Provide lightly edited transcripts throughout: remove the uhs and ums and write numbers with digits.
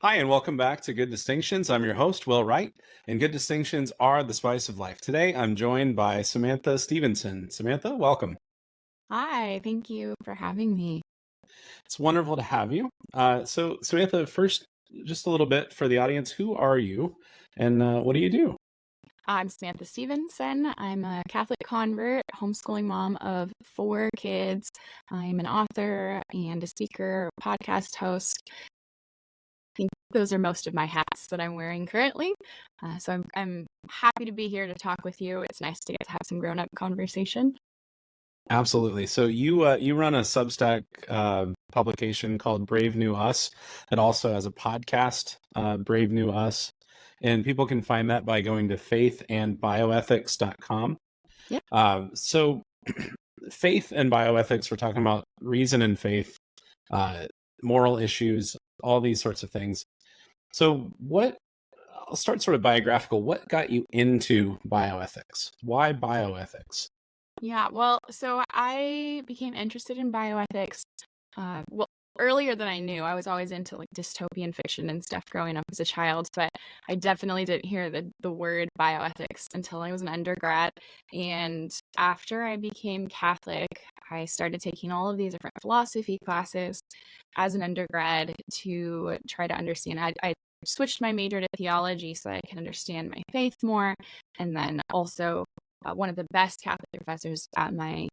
Hi, and welcome back to Good Distinctions. I'm your host, Will Wright, and Good Distinctions are the spice of life. Today, I'm joined by Samantha Stephenson. Samantha, welcome. Hi, thank you for having me. It's wonderful to have you. Samantha, first, just a little bit for the audience. Who are you, and what do you do? I'm Samantha Stephenson. I'm a Catholic convert, homeschooling mom of 4 kids. I'm an author and a speaker, podcast host. I think those are most of my hats that I'm wearing currently. So I'm happy to be here to talk with you. It's nice to get to have some grown-up conversation. Absolutely. So you run a Substack publication called Brave New Us that also has a podcast, Brave New Us, and people can find that by going to faithandbioethics.com. Yep. So faith and bioethics, we're talking about reason and faith, moral issues, all these sorts of things. So I'll start sort of biographical. What got you into bioethics? Why bioethics? Yeah, well, so I became interested in bioethics, well, earlier than I knew. I was always into like dystopian fiction and stuff growing up as a child, but I definitely didn't hear the word bioethics until I was an undergrad. And after I became Catholic, I started taking all of these different philosophy classes as an undergrad to try to understand. I switched my major to theology so I can understand my faith more, and then also one of the best Catholic professors at my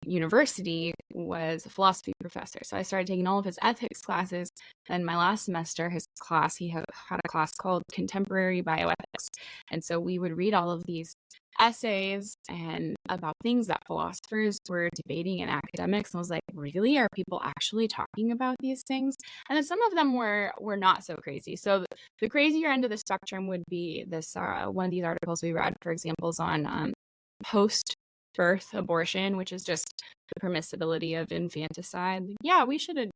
university was a philosophy professor. So I started taking all of his ethics classes. And my last semester, he had a class called Contemporary Bioethics. And so we would read all of these essays and about things that philosophers were debating and academics. And I was like, really? Are people actually talking about these things? And then some of them were not so crazy. So the crazier end of the spectrum would be this one of these articles we read, for example, is on post-birth abortion, which is just the permissibility of infanticide. Yeah, we should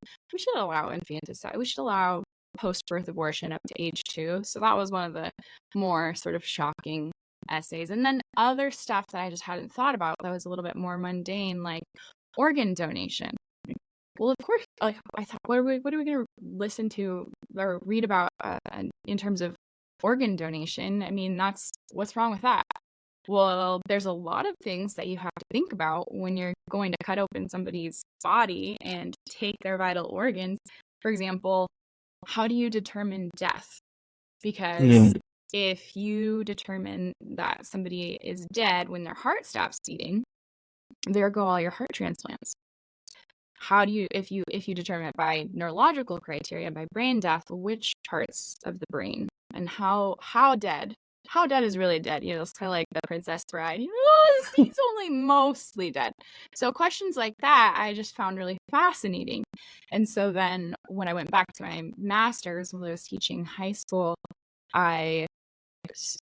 allow infanticide. We should allow post-birth abortion up to age 2. So that was one of the more sort of shocking essays. And then other stuff that I just hadn't thought about that was a little bit more mundane, like organ donation. Well, of course, like I thought, what are we going to listen to or read about in terms of organ donation? I mean, what's wrong with that? Well, there's a lot of things that you have to think about when you're going to cut open somebody's body and take their vital organs. For example, how do you determine death? Because if you determine that somebody is dead when their heart stops beating, there go all your heart transplants. How do you, if you determine it by neurological criteria, by brain death, which parts of the brain and how dead is really dead? You know, it's kind of like the Princess Bride. He's only mostly dead. So questions like that I just found really fascinating. And so then when I went back to my master's when I was teaching high school, I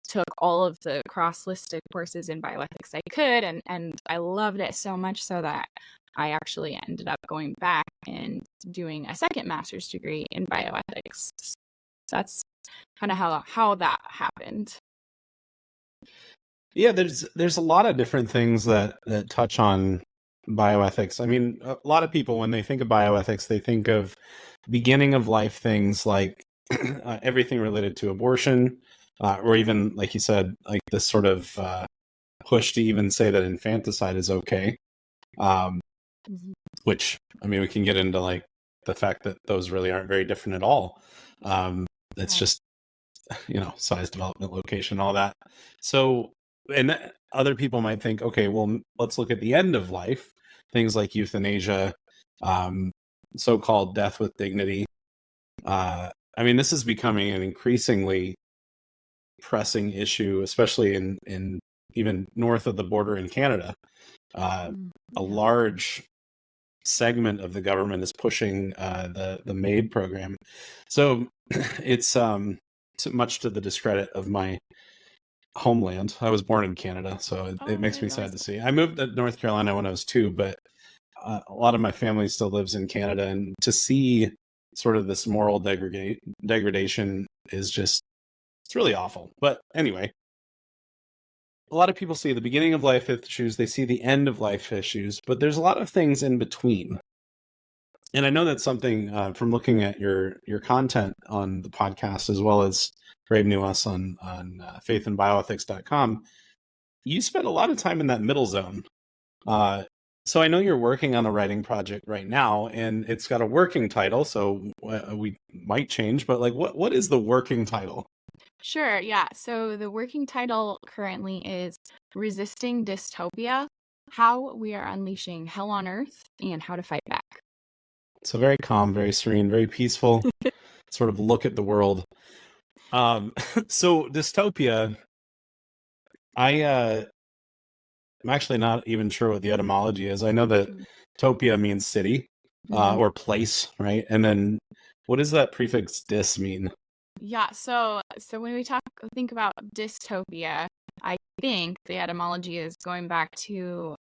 took all of the cross-listed courses in bioethics I could, and I loved it so much so that I actually ended up going back and doing a second master's degree in bioethics. So that's kind of how that happened. Yeah, there's a lot of different things that touch on bioethics. I mean, a lot of people when they think of bioethics, they think of beginning of life things like everything related to abortion, or even like you said, like this sort of push to even say that infanticide is okay. Which, I mean, we can get into like the fact that those really aren't very different at all. It's just, size, development, location, all that. So, and other people might think, okay, well, let's look at the end of life, things like euthanasia, so-called death with dignity. I mean, this is becoming an increasingly pressing issue, especially in even north of the border in Canada. A large segment of the government is pushing the MAID program. So it's much to the discredit of my homeland. I was born in Canada, so it makes me sad to see. I moved to North Carolina when I was 2, but a lot of my family still lives in Canada, and to see sort of this moral degradation is just, it's really awful. But anyway, a lot of people see the beginning of life issues, they see the end of life issues, but there's a lot of things in between. And I know that's something from looking at your content on the podcast, as well as Brave New Us on faithandbioethics.com. You spend a lot of time in that middle zone. So I know you're working on a writing project right now, and it's got a working title, so we might change, but like, what is the working title? Sure, yeah. So the working title currently is Resisting Dystopia: How We Are Unleashing Hell on Earth and How to Fight Back. So very calm, very serene, very peaceful sort of look at the world. So dystopia, I'm actually not even sure what the etymology is. I know that topia means city or place, right? And then what does that prefix dys mean? Yeah, so when we think about dystopia, I think the etymology is going back to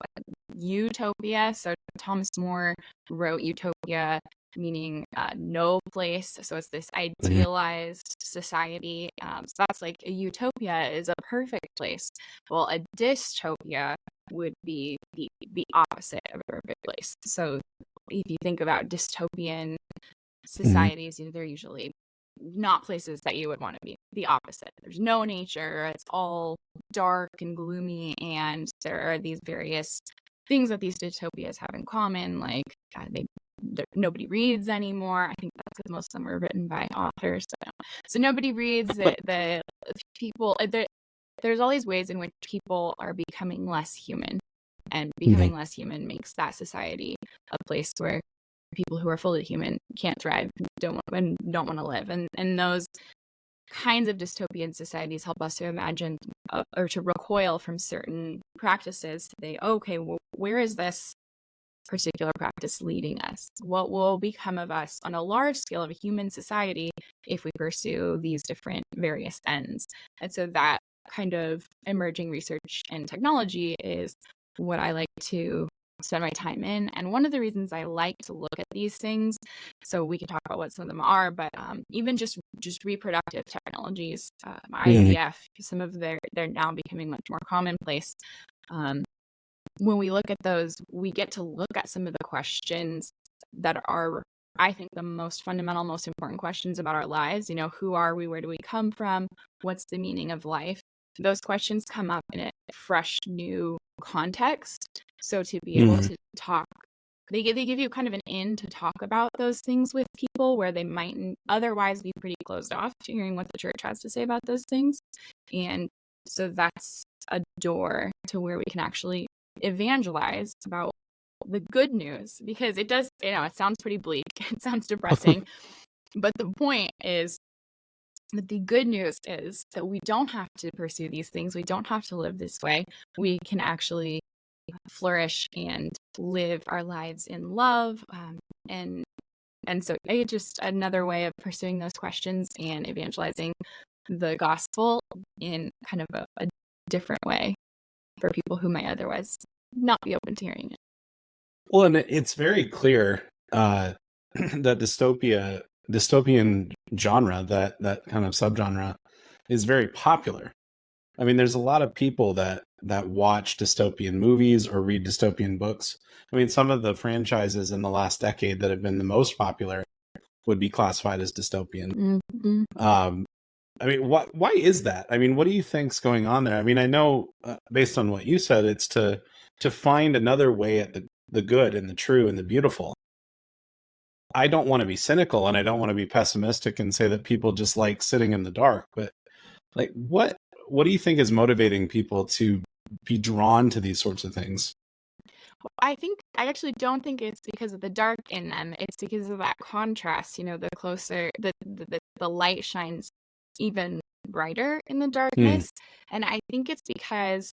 utopia. So Thomas More wrote utopia, meaning no place. So it's this idealized society. So that's like a utopia is a perfect place. Well, a dystopia would be the opposite of a perfect place. So if you think about dystopian societies, they're usually not places that you would want to be. The opposite. There's no nature. It's all dark and gloomy, and there are these various things that these dystopias have in common, like nobody reads anymore. I think that's because most of them were written by authors. So nobody reads. The people. There's all these ways in which people are becoming less human, and becoming less human makes that society a place where people who are fully human can't thrive, don't want to live, and those kinds of dystopian societies help us to imagine or to recoil from certain practices. Okay, well, where is this particular practice leading us? What will become of us on a large scale of a human society if we pursue these different various ends? And so that kind of emerging research and technology is what I like to spend my time in. And one of the reasons I like to look at these things, so we can talk about what some of them are, but even just reproductive technologies, IVF, some of they're now becoming much more commonplace. When we look at those, we get to look at some of the questions that are, I think, the most fundamental, most important questions about our lives. Who are we? Where do we come from? What's the meaning of life? Those questions come up in a fresh, new context. So to be able to talk, they give you kind of an in to talk about those things with people where they might otherwise be pretty closed off to hearing what the church has to say about those things. And so that's a door to where we can actually evangelize about the good news, because it does, it sounds pretty bleak. It sounds depressing. But the point is that the good news is that we don't have to pursue these things. We don't have to live this way. We can actually flourish and live our lives in love. And so it's just another way of pursuing those questions and evangelizing the gospel in kind of a different way for people who might otherwise not be open to hearing it. Well, and it's very clear that dystopian genre, that kind of subgenre, is very popular. I mean, there's a lot of people that watch dystopian movies or read dystopian books. I mean, some of the franchises in the last decade that have been the most popular would be classified as dystopian. I mean, why is that? I mean, what do you think's going on there? I mean, I know based on what you said, it's to find another way at the good and the true and the beautiful. I don't want to be cynical and I don't want to be pessimistic and say that people just like sitting in the dark, but like what do you think is motivating people to be drawn to these sorts of things? I actually don't think it's because of the dark in them. It's because of that contrast. The closer the light shines even brighter in the darkness. And I think it's because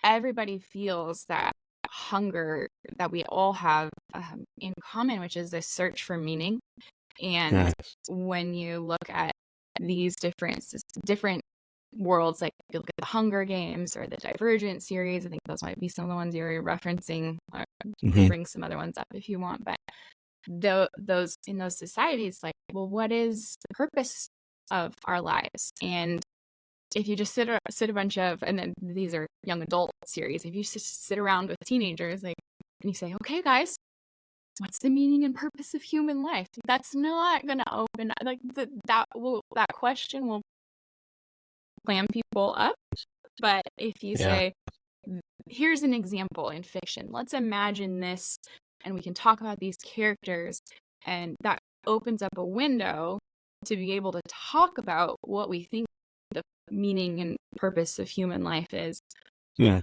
everybody feels that hunger that we all have in common, which is this search for meaning. And when you look at these different worlds, like if you look at the Hunger Games or the Divergent series, I think those might be some of the ones you're referencing. Or bring some other ones up if you want. But those in those societies, like, well, what is the purpose of our lives? And if you just sit a bunch of, and then these are young adult series, if you sit around with teenagers, like, and you say, okay, guys, what's the meaning and purpose of human life? That's not going to open like that question will clam people up. But if you say, here's an example in fiction, let's imagine this, and we can talk about these characters, and that opens up a window to be able to talk about what we think the meaning and purpose of human life is,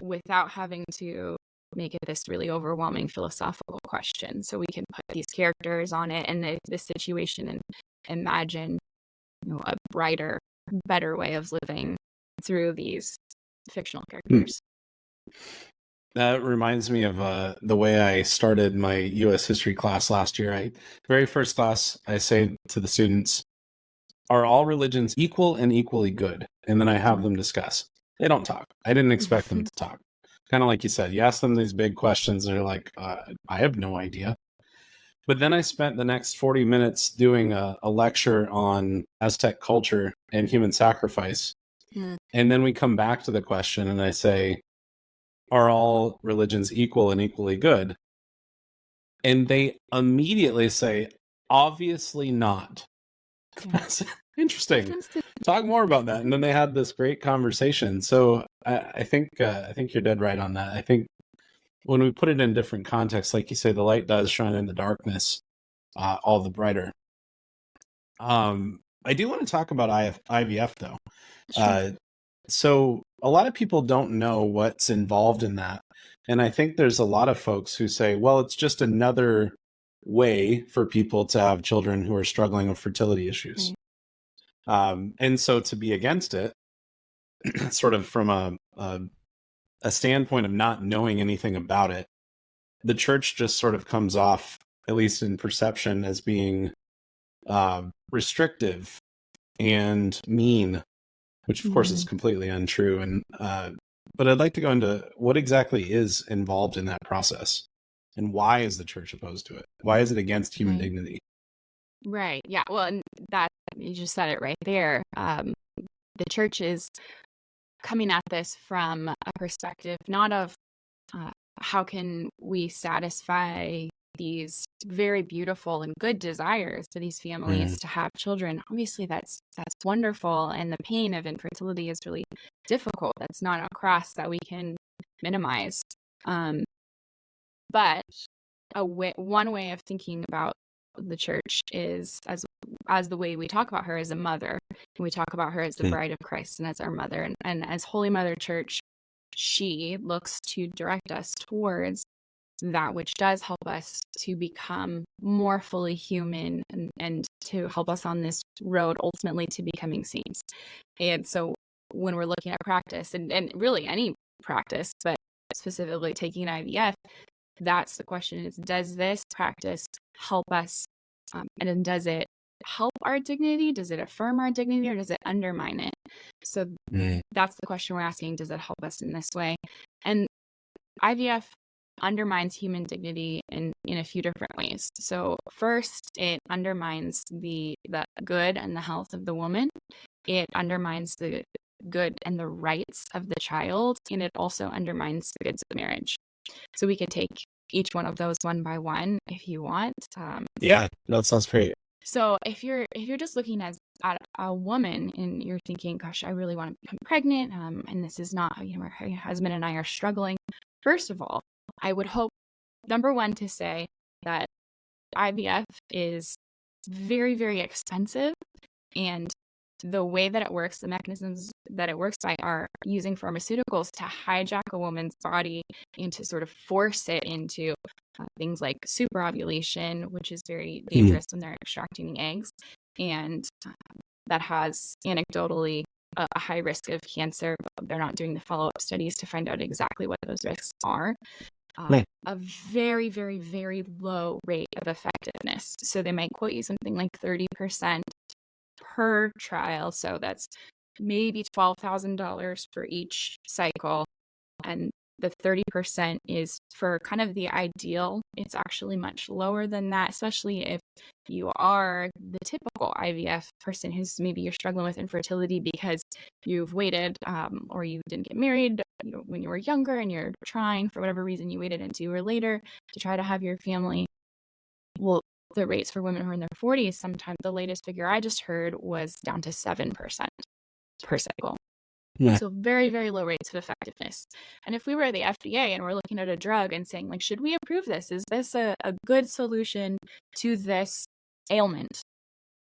without having to make it this really overwhelming philosophical question. So we can put these characters on it and the situation and imagine, a brighter, better way of living through these fictional characters. That reminds me of the way I started my U.S. history class last year. Very first class, I say to the students, are all religions equal and equally good? And then I have them discuss. They don't talk. I didn't expect them to talk. Kind of like you said, you ask them these big questions, and they're like, I have no idea. But then I spent the next 40 minutes doing a lecture on Aztec culture and human sacrifice. And then we come back to the question, and I say, are all religions equal and equally good? And they immediately say, obviously not. That's interesting. Talk more about that. And then they had this great conversation. So I think you're dead right on that. I think when we put it in different contexts, like you say, the light does shine in the darkness, all the brighter. I do want to talk about IVF though. Sure. So a lot of people don't know what's involved in that. And I think there's a lot of folks who say, well, it's just another way for people to have children who are struggling with fertility issues. And so to be against it, sort of from a standpoint of not knowing anything about it, the church just sort of comes off, at least in perception, as being restrictive and mean, which of course is completely untrue. And but I'd like to go into what exactly is involved in that process, and why is the church opposed to it? Why is it against human dignity? Right. Yeah. Well, and that you just said it right there. The church is coming at this from a perspective not of how can we satisfy these very beautiful and good desires for these families to have children. Obviously, that's wonderful, and the pain of infertility is really difficult. That's not a cross that we can minimize. But one way of thinking about the church is as the way we talk about her as a mother. We talk about her as the bride of Christ and as our mother. And as Holy Mother Church, she looks to direct us towards that which does help us to become more fully human and to help us on this road ultimately to becoming saints. And so when we're looking at practice and really any practice, but specifically taking IVF, that's the question is, does this practice help us? And does it help our dignity? Does it affirm our dignity, or does it undermine it? So that's the question we're asking. Does it help us in this way? And IVF undermines human dignity in a few different ways. So first, it undermines the good and the health of the woman. It undermines the good and the rights of the child, and it also undermines the goods of marriage. So we could take each one of those one by one if you want. Yeah, that sounds great. So if you're just looking at a woman and you're thinking, gosh, I really want to become pregnant, and this is not, my husband and I are struggling. First of all, I would hope, number one, to say that IVF is very, very expensive, and the way that it works, the mechanisms that it works by are using pharmaceuticals to hijack a woman's body and to sort of force it into things like superovulation, which is very dangerous when they're extracting the eggs. And that has anecdotally a high risk of cancer, but they're not doing the follow-up studies to find out exactly what those risks are. A very, very, very low rate of effectiveness. So they might quote you something like 30% per trial. So that's maybe $12,000 for each cycle. And the 30% is for kind of the ideal. It's actually much lower than that, especially if you are the typical IVF person who's maybe you're struggling with infertility because you've waited or you didn't get married when you were younger and you're trying for whatever reason you waited until you were later to try to have your family. Well, the rates for women who are in their 40s, sometimes the latest figure I just heard was down to 7% per cycle. Yeah. So very, very low rates of effectiveness. And if we were the FDA and we're looking at a drug and saying, like, should we approve this? Is this a good solution to this ailment?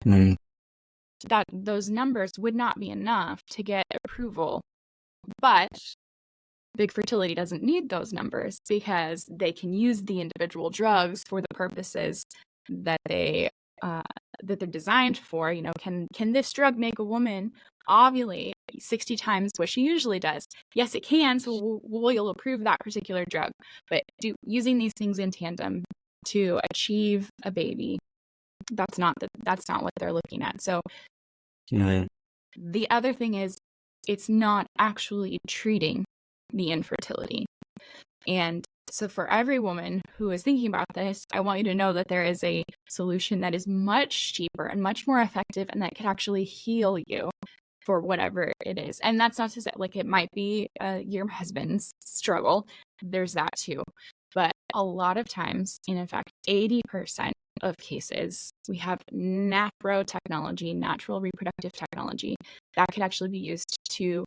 That those numbers would not be enough to get approval. But big fertility doesn't need those numbers because they can use the individual drugs for the purposes that they're designed for. You know, can this drug make a woman ovulate 60 times what she usually does? Yes, it can. So we'll approve that particular drug. But using these things in tandem to achieve a baby, that's not what they're looking at. So the other thing is, it's not actually treating the infertility. And so for every woman who is thinking about this, I want you to know that there is a solution that is much cheaper and much more effective and that can actually heal you for whatever it is. And that's not to say, like, it might be your husband's struggle. There's that too. But a lot of times, and in fact, 80% of cases, we have NaPro technology, natural reproductive technology, that could actually be used to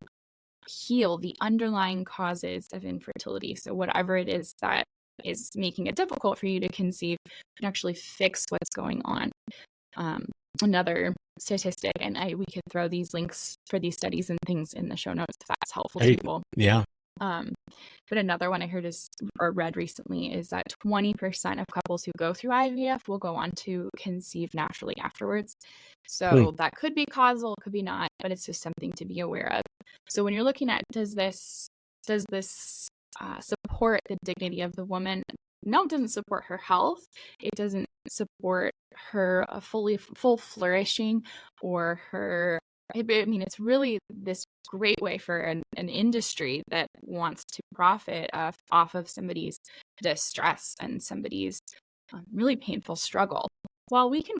heal the underlying causes of infertility. So whatever it is that is making it difficult for you to conceive, can actually fix what's going on. Another statistic, and we could throw these links for these studies and things in the show notes if that's helpful to people. Yeah. But another one I heard read recently is that 20% of couples who go through IVF will go on to conceive naturally afterwards. So that could be causal, could be not, but it's just something to be aware of. So when you're looking at, does this support the dignity of the woman? No, it doesn't support her health. It doesn't support her full flourishing or her. I mean, it's really this great way for an industry that wants to profit off of somebody's distress and somebody's really painful struggle. Well, we can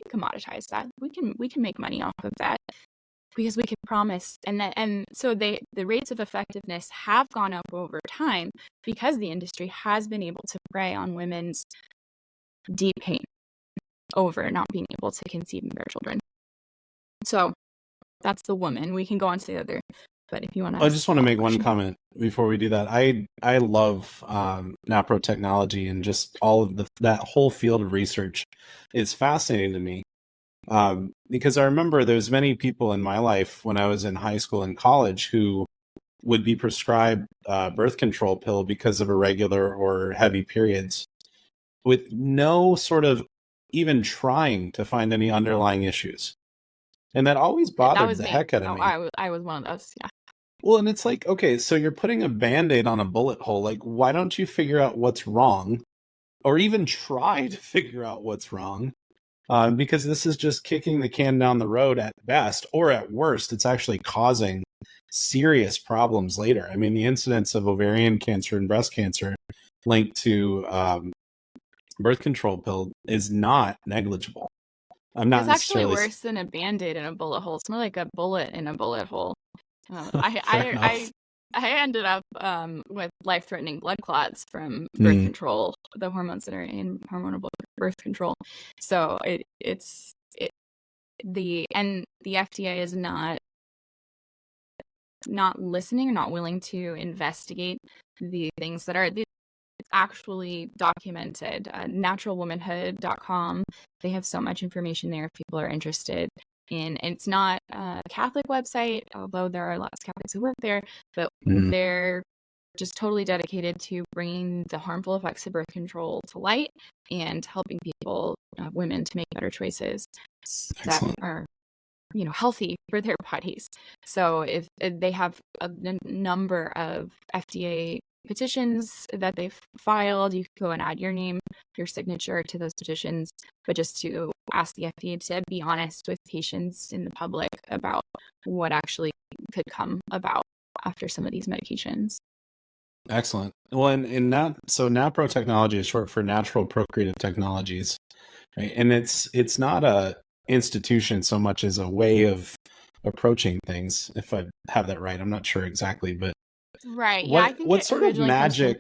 commoditize that. We can make money off of that because we can promise, and so the rates of effectiveness have gone up over time because the industry has been able to prey on women's deep pain over not being able to conceive and bear children. So that's the woman. We can go on to the other, but if you want to, I just want to make one comment before we do that. I love NaPro Technology, and just all of that whole field of research is fascinating to me. Because I remember there's many people in my life when I was in high school and college who would be prescribed birth control pill because of irregular or heavy periods, with no sort of even trying to find any underlying issues. And that always bothered the heck out of me. I was one of those, yeah. Well, and it's like, okay, so you're putting a Band-Aid on a bullet hole. Like, why don't you figure out what's wrong, or even try to figure out what's wrong? Because this is just kicking the can down the road at best, or at worst, it's actually causing serious problems later. I mean, the incidence of ovarian cancer and breast cancer linked to birth control pill is not negligible. It's actually worse than a Band-Aid in a bullet hole. It's more like a bullet in a bullet hole. I ended up with life-threatening blood clots from birth control, the hormones that are in hormonal birth control. So the FDA is not listening, not willing to investigate the things that are actually documented. Naturalwomanhood.com. They have so much information there if people are interested. And it's not a Catholic website, although there are lots of Catholics who work there, but they're just totally dedicated to bringing the harmful effects of birth control to light and helping people, women, to make better choices that are, healthy for their bodies. So if they have a number of FDA petitions that they've filed, you can go and add your name, your signature to those petitions, but just to ask the FDA to be honest with patients in the public about what actually could come about after some of these medications. Excellent. Well, so NaPro Technology is short for Natural Procreative Technologies, right? And it's not a institution so much as a way of approaching things, if I have that right. I'm not sure exactly, but right. Yeah, I think what sort of magic?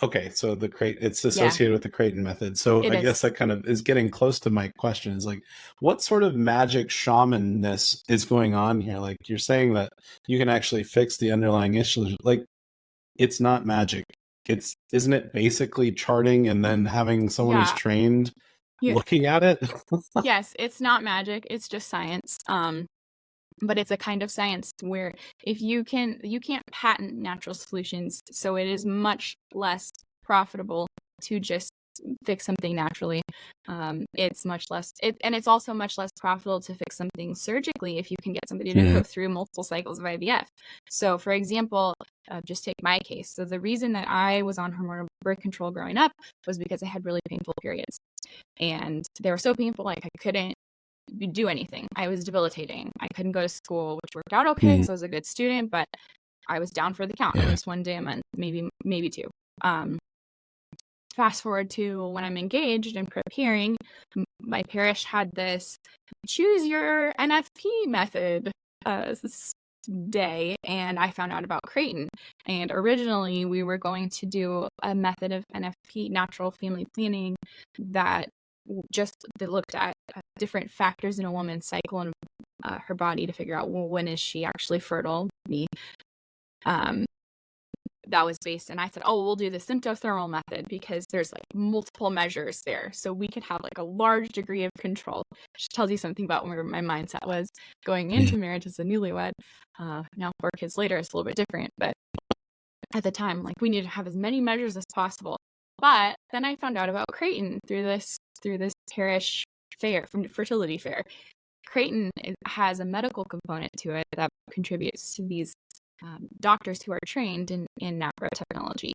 Okay, so it's Yeah, associated with the Creighton method. So it I is. guess that kind of is getting close to my question is like, what sort of magic shamanness is going on here? Like you're saying that you can actually fix the underlying issues. Like it's not magic. Isn't it basically charting and then having someone who's Yeah. trained Yeah. looking at it? Yes, it's not magic. It's just science. But it's a kind of science where if you can't patent natural solutions, so it is much less profitable to just fix something naturally. It's much less, and it's also much less profitable to fix something surgically if you can get somebody to go through multiple cycles of IVF. So, for example, just take my case. So the reason that I was on hormonal birth control growing up was because I had really painful periods, and they were so painful, like I couldn't do anything. I was debilitating. I couldn't go to school, which worked out okay because I was a good student, but I was down for the count at least one day a month, maybe two. Fast forward to when I'm engaged and preparing, my parish had this choose your NFP method day, and I found out about Creighton. And originally we were going to do a method of NFP, natural family planning, that looked at different factors in a woman's cycle and her body to figure out, well, when is she actually fertile? That was based, and I said, oh, we'll do the symptothermal method because there's like multiple measures there, so we could have like a large degree of control, which tells you something about where my mindset was going into marriage as a newlywed. Now 4 kids later, it's a little bit different, but at the time, like, we need to have as many measures as possible. But then I found out about Creighton through this parish fair, from fertility fair. Creighton has a medical component to it that contributes to these doctors who are trained in NaPro Technology.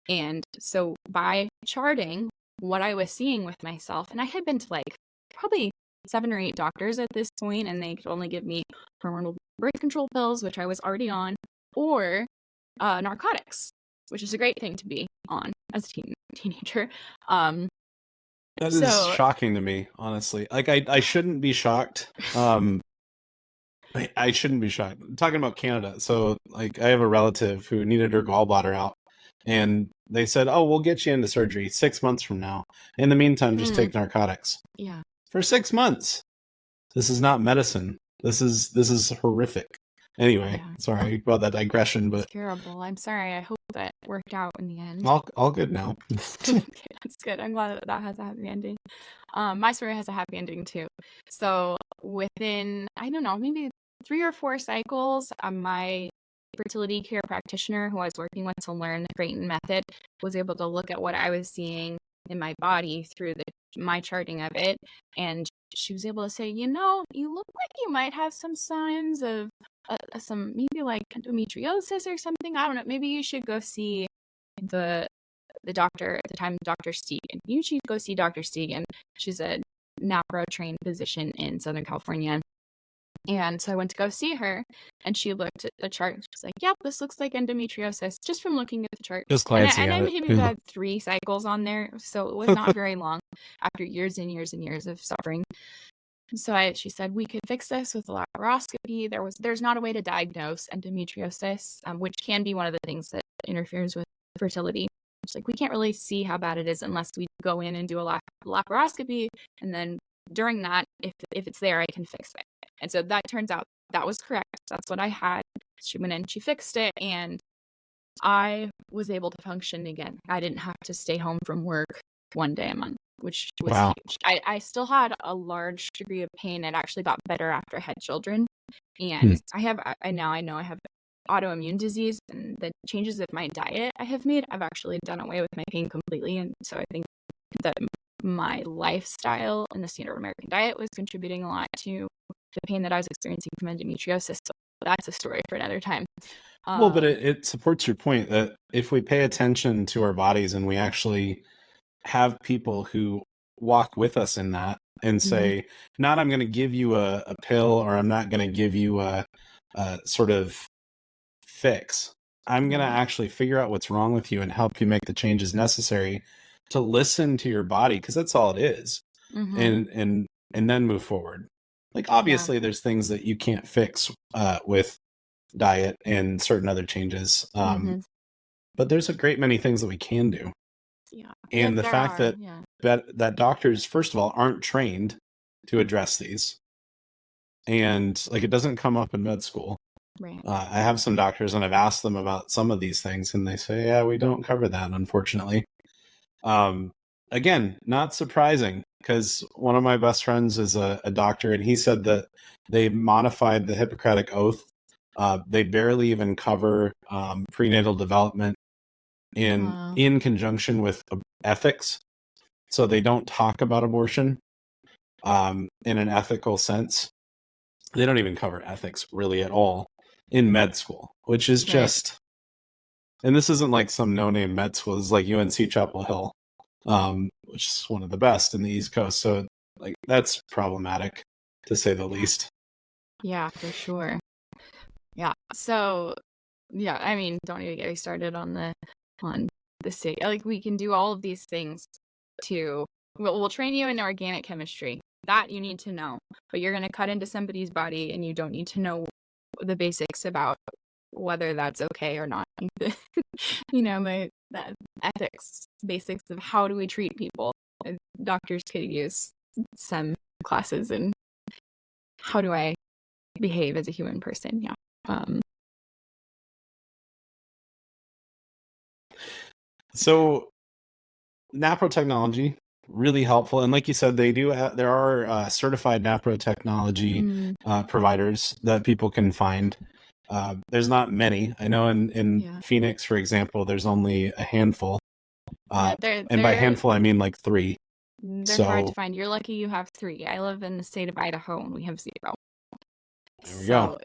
And so by charting what I was seeing with myself, and I had been to like probably 7 or 8 doctors at this point, and they could only give me hormonal birth control pills, which I was already on, or narcotics, which is a great thing to be on as a teenager. That is shocking to me, honestly. Like I shouldn't be shocked. I shouldn't be shocked. I'm talking about Canada. So like I have a relative who needed her gallbladder out, and they said, "Oh, we'll get you into surgery 6 months from now. In the meantime, just take narcotics." Yeah. For 6 months. This is not medicine. This is horrific. Anyway, sorry about that digression, but it's terrible. I'm sorry. I hope that worked out in the end. All good now. Okay, that's good. I'm glad that has a happy ending. My story has a happy ending too. So within, I don't know, maybe 3 or 4 cycles, my fertility care practitioner who I was working with to learn the Creighton method was able to look at what I was seeing in my body through my charting of it, and she was able to say, you look like you might have some signs of some, maybe like endometriosis or something. I don't know. Maybe you should go see the doctor at the time, Dr. Stegen. You should go see Dr. Stegen. She's a NaPro trained physician in Southern California. And so I went to go see her, and she looked at the chart. She's like, yep, this looks like endometriosis, just from looking at the chart. Just glancing and at I it. maybe had 3 cycles on there, so it was not very long after years and years and years of suffering. So she said, we could fix this with a laparoscopy. There's not a way to diagnose endometriosis, which can be one of the things that interferes with fertility. It's like, we can't really see how bad it is unless we go in and do a laparoscopy, and then during that, if it's there, I can fix it. And so that turns out that was correct. That's what I had. She went in, she fixed it, and I was able to function again. I didn't have to stay home from work 1 day a month, which was huge. I still had a large degree of pain. It actually got better after I had children. And I know I have autoimmune disease, and the changes of my diet I have made, I've actually done away with my pain completely. And so I think that my lifestyle and the standard American diet was contributing a lot to the pain that I was experiencing from endometriosis. So that's a story for another time. Well, but it supports your point that if we pay attention to our bodies and we actually have people who walk with us in that and say, not I'm going to give you a pill, or I'm not going to give you a sort of fix. I'm going to actually figure out what's wrong with you and help you make the changes necessary to listen to your body, because that's all it is. And then move forward. Like, obviously there's things that you can't fix with diet and certain other changes. but there's a great many things that we can do. Yeah. And the There fact are. that, Yeah. that doctors, first of all, aren't trained to address these. And like, it doesn't come up in med school. Right. I have some doctors and I've asked them about some of these things and they say, yeah, we don't cover that, unfortunately. Again, not surprising, because one of my best friends is a doctor, and he said that they modified the Hippocratic Oath. They barely even cover prenatal development in conjunction with ethics. So they don't talk about abortion in an ethical sense. They don't even cover ethics really at all in med school, which is just, and this isn't like some no-name med school. This is like UNC Chapel Hill, which is one of the best in the East Coast. So like, that's problematic, to say the least. Yeah, for sure. Yeah. So, yeah, I mean, don't even get me started on the state. Like, we can do all of these things to, we'll train you in organic chemistry. That you need to know. But you're going to cut into somebody's body and you don't need to know the basics about whether that's okay or not. You know, the ethics basics of how do we treat people. Doctors could use some classes in how do I behave as a human person. Yeah. So NaPro Technology, really helpful. And like you said, they do there are certified NaPro Technology providers that people can find. There's not many. I know in Phoenix, for example, there's only a handful. And by handful, I mean like 3. They're hard to find. You're lucky you have 3. I live in the state of Idaho and we have 0. There we go.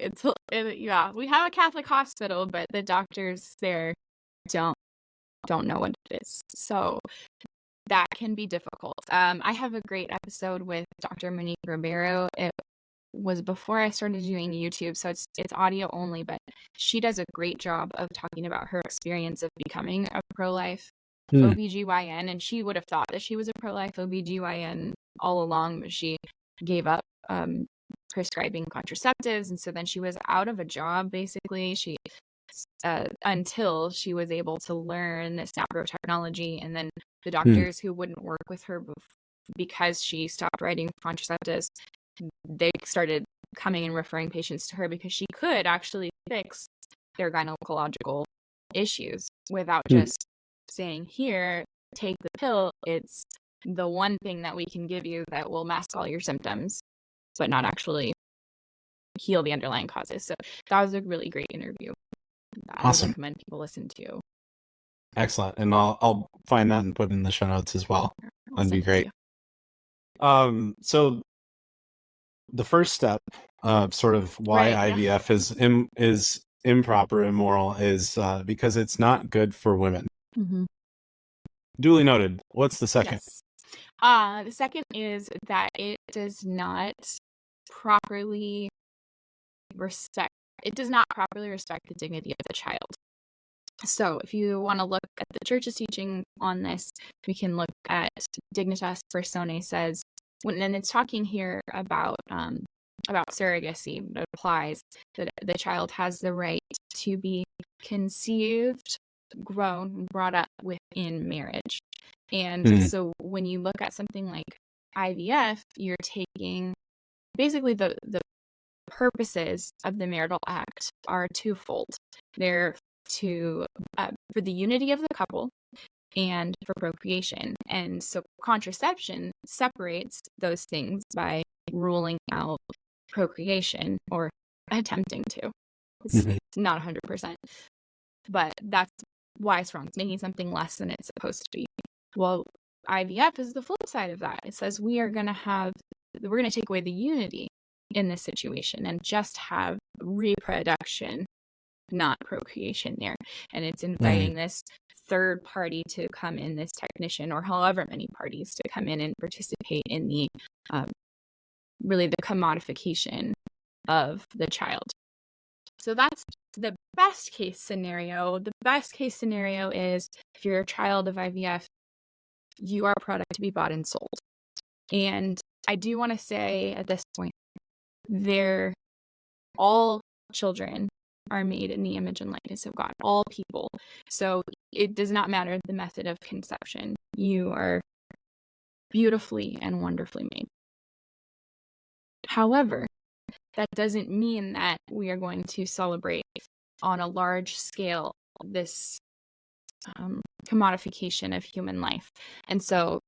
Yeah, we have a Catholic hospital, but the doctors there don't know what it is. So that can be difficult. I have a great episode with Dr. Monique Ribeiro. It was before I started doing YouTube, so it's audio only, but she does a great job of talking about her experience of becoming a pro-life OBGYN, and she would have thought that she was a pro-life OBGYN all along, but she gave up prescribing contraceptives, and so then she was out of a job, basically. She until she was able to learn this NaPro technology, and then the doctors who wouldn't work with her because she stopped writing contraceptives, they started coming and referring patients to her because she could actually fix their gynecological issues without just saying, here, take the pill. It's the one thing that we can give you that will mask all your symptoms, but not actually heal the underlying causes. So that was a really great interview. Awesome. I would recommend people listen to. Excellent. And I'll find that and put it in the show notes as well. That'd be great. So the first step of sort of why IVF is improper, immoral, is because it's not good for women. Duly noted. What's the second? Yes. The second is that it does not properly respect the dignity of the child. So if you want to look at the church's teaching on this, we can look at Dignitas Personae says, and it's talking here about surrogacy. It applies that the child has the right to be conceived, grown, brought up within marriage. And so when you look at something like IVF, you're taking basically the purposes of the marital act are twofold. They're for the unity of the couple and for procreation. And so contraception separates those things by ruling out procreation, or attempting to. It's not 100%. But that's why it's wrong. It's making something less than it's supposed to be. Well, IVF is the flip side of that. It says we're going to take away the unity in this situation and just have reproduction, not procreation there. And it's inviting this third party to come in, this technician or however many parties to come in and participate in the really the commodification of the child. So that's the best case scenario. The best case scenario is if you're a child of IVF, you are a product to be bought and sold. And I do want to say at this point, all children are made in the image and likeness of God, all people. So it does not matter the method of conception. You are beautifully and wonderfully made. However, that doesn't mean that we are going to celebrate on a large scale this commodification of human life. And so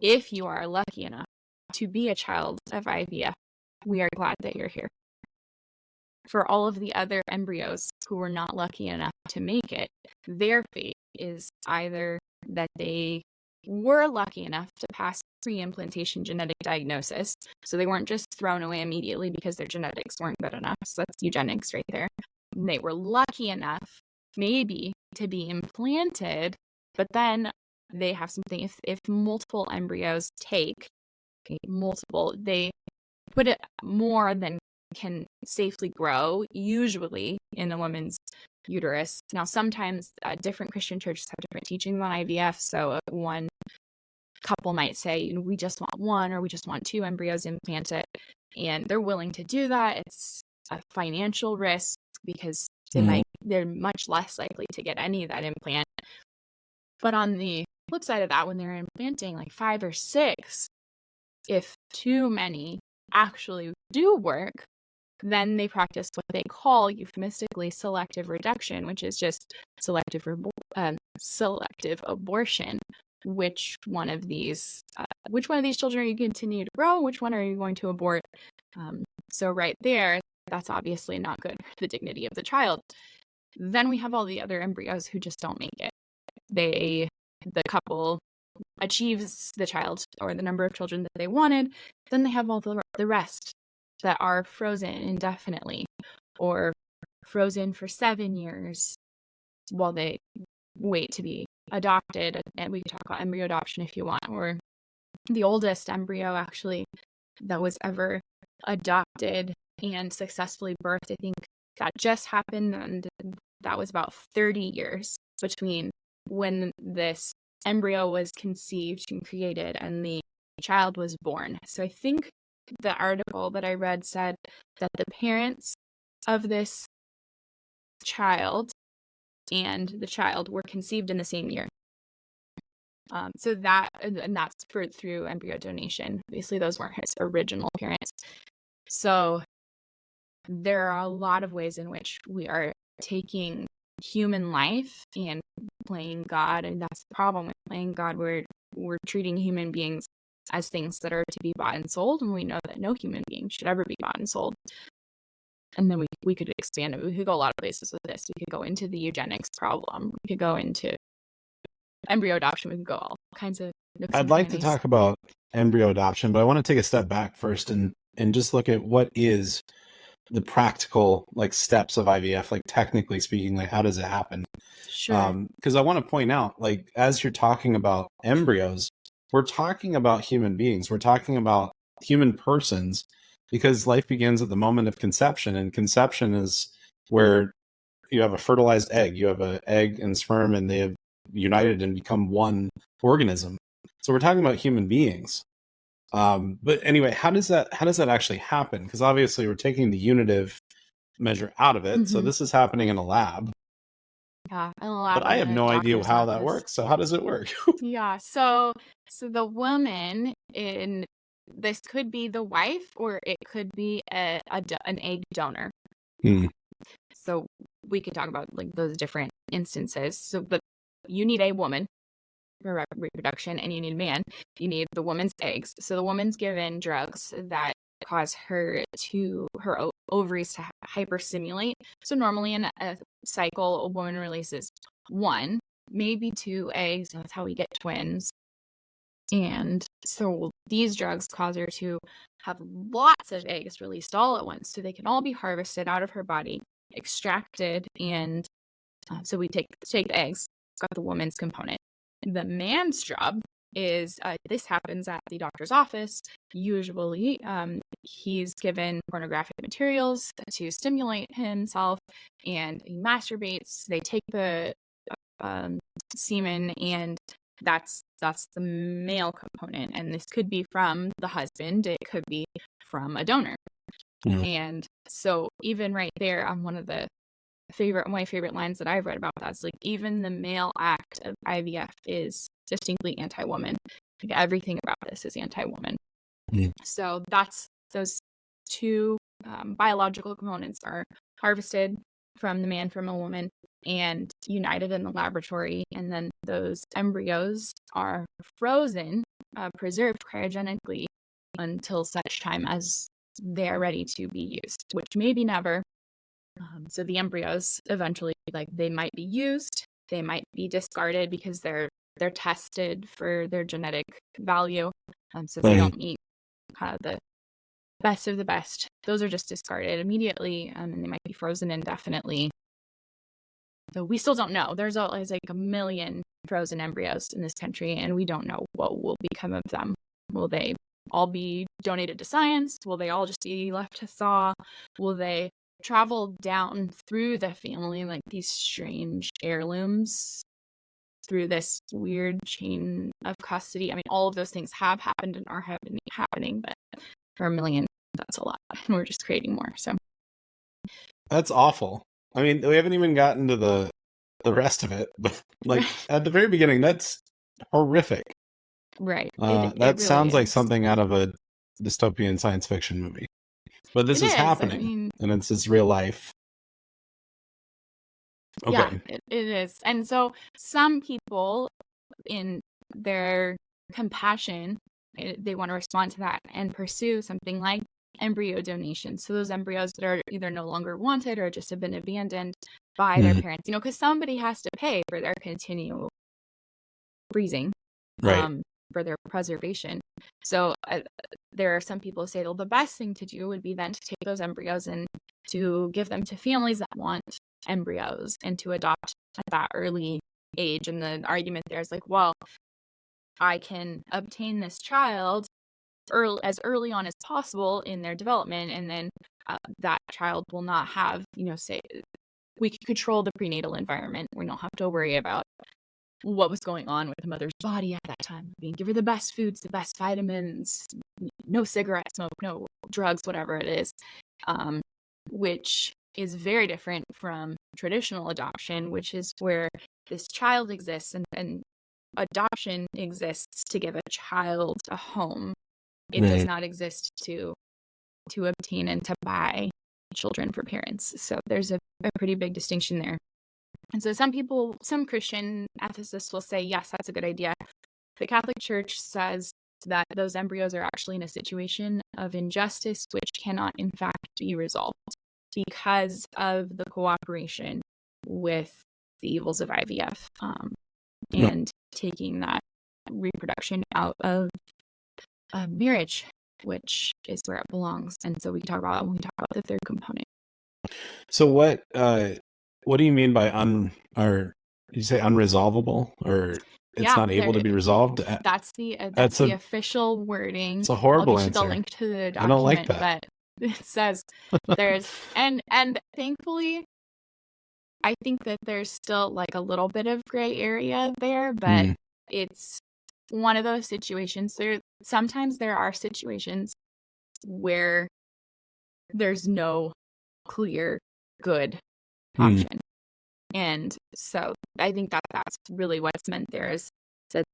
if you are lucky enough to be a child of IVF, we are glad that you're here. For all of the other embryos who were not lucky enough to make it, their fate is either that they were lucky enough to pass pre-implantation genetic diagnosis, so they weren't just thrown away immediately because their genetics weren't good enough. So that's eugenics right there. They were lucky enough maybe to be implanted, but then they have something, if multiple embryos take, they put it more than can safely grow, usually in a woman's uterus. Now, sometimes different Christian churches have different teachings on IVF. So one couple might say, we just want one or we just want two embryos implanted. And they're willing to do that. It's a financial risk because they're much less likely to get any of that implant. But on the flip side of that, when they're implanting like 5 or 6, if too many actually do work, then they practice what they call euphemistically selective reduction, which is just selective abortion. Which one of these children are you continue to grow? Which one are you going to abort? So right there, that's obviously not good for the dignity of the child. Then we have all the other embryos who just don't make it. The couple achieves the child or the number of children that they wanted. Then they have all the rest that are frozen indefinitely or frozen for 7 years while they wait to be adopted. And we can talk about embryo adoption if you want. Or the oldest embryo actually that was ever adopted and successfully birthed, I think that just happened, and that was about 30 years between when this embryo was conceived and created and the child was born. So I think the article that I read said that the parents of this child and the child were conceived in the same year. So that's through embryo donation. Obviously, those weren't his original parents. So there are a lot of ways in which we are taking human life and playing God, and that's the problem with playing God. We're treating human beings as things that are to be bought and sold, and we know that no human being should ever be bought and sold. And then we could expand it. We could go a lot of places with this. We could go into the eugenics problem. We could go into embryo adoption. We could go all kinds of nooks I'd and like crannies. to talk about embryo adoption, but I want to take a step back first and just look at what is the practical steps of IVF, technically speaking, how does it happen? Sure. Because I want to point out, as you're talking about embryos, we're talking about human beings. We're talking about human persons, because life begins at the moment of conception, and conception is where you have a fertilized egg. You have an egg and sperm, and they have united and become one organism. So we're talking about human beings. But anyway, how does that actually happen? Because obviously we're taking the unitive measure out of it. So this is happening in a lab. Yeah, in a lab. But I have no idea doctor's how that office. works. So how does it work? Yeah. So the woman in this could be the wife, or it could be an egg donor. So we could talk about those different instances. So, but you need a woman for reproduction, and you need a man. You need the woman's eggs. So the woman's given drugs that cause her ovaries to hyperstimulate. So normally in a cycle, a woman releases 1, maybe 2 eggs. That's how we get twins. And so these drugs cause her to have lots of eggs released all at once, so they can all be harvested out of her body, extracted, and so we take the eggs. It's got the woman's component. The man's job is this happens at the doctor's office. Usually, he's given pornographic materials to stimulate himself, and he masturbates. They take the semen, and that's the male component. And this could be from the husband. It could be from a donor. And so even right there on one of the my favorite lines that I've read about that is like, even the male act of IVF is distinctly anti-woman. Like, everything about this is anti-woman. So that's those two biological components are harvested from the man, from a woman, and united in the laboratory. And then those embryos are frozen, preserved cryogenically until such time as they're ready to be used, which may be never. So the embryos eventually, like, they might be used, they might be discarded because they're tested for their genetic value. So if they don't meet the best of the best, those are just discarded immediately, and they might be frozen indefinitely. So we still don't know. There's always like a million frozen embryos in this country, and we don't know what will become of them. Will they all be donated to science? Will they all just be left to thaw? Will they travel down through the family like these strange heirlooms through this weird chain of custody? I mean, all of those things have happened and are happening, but for a million, that's a lot. And we're just creating more. So that's awful. I mean, we haven't even gotten to the rest of it, but like at the very beginning, that's horrific. Right. That really sounds like is. something out of a dystopian science fiction movie. But this It is happening, I mean, and it's real life. Okay. Yeah, it is. And so some people, in their compassion, they want to respond to that and pursue something like embryo donation. So those embryos that are either no longer wanted or just have been abandoned by their parents, because somebody has to pay for their continual freezing, Right. for their preservation. So there are some people who say, well, the best thing to do would be then to take those embryos and to give them to families that want embryos and to adopt at that early age. And the argument there is like, well, I can obtain this child as early on as possible in their development, and then that child will not have, say, we can control the prenatal environment. We don't have to worry about what was going on with the mother's body at that time. We can give her the best foods, the best vitamins, no cigarette smoke, no drugs, whatever it is, which is very different from traditional adoption, which is where this child exists, and adoption exists to give a child a home. It does not exist to obtain and to buy children for parents. So there's a pretty big distinction there. And so some Christian ethicists will say, yes, that's a good idea. The Catholic Church says that those embryos are actually in a situation of injustice, which cannot, in fact, be resolved because of the cooperation with the evils of IVF, and taking that reproduction out of marriage, which is where it belongs. And so we talk about that when we talk about the third component. So what do you mean by did you say unresolvable, or it's not able to be resolved? That's the official wording. It's a horrible answer. answer. The link to the document, I don't like that. But it says there's and thankfully, I think that there's still like a little bit of gray area there, but it's one of those situations. Sometimes there are situations where there's no clear good option. And so I think that that's really what's meant there, is that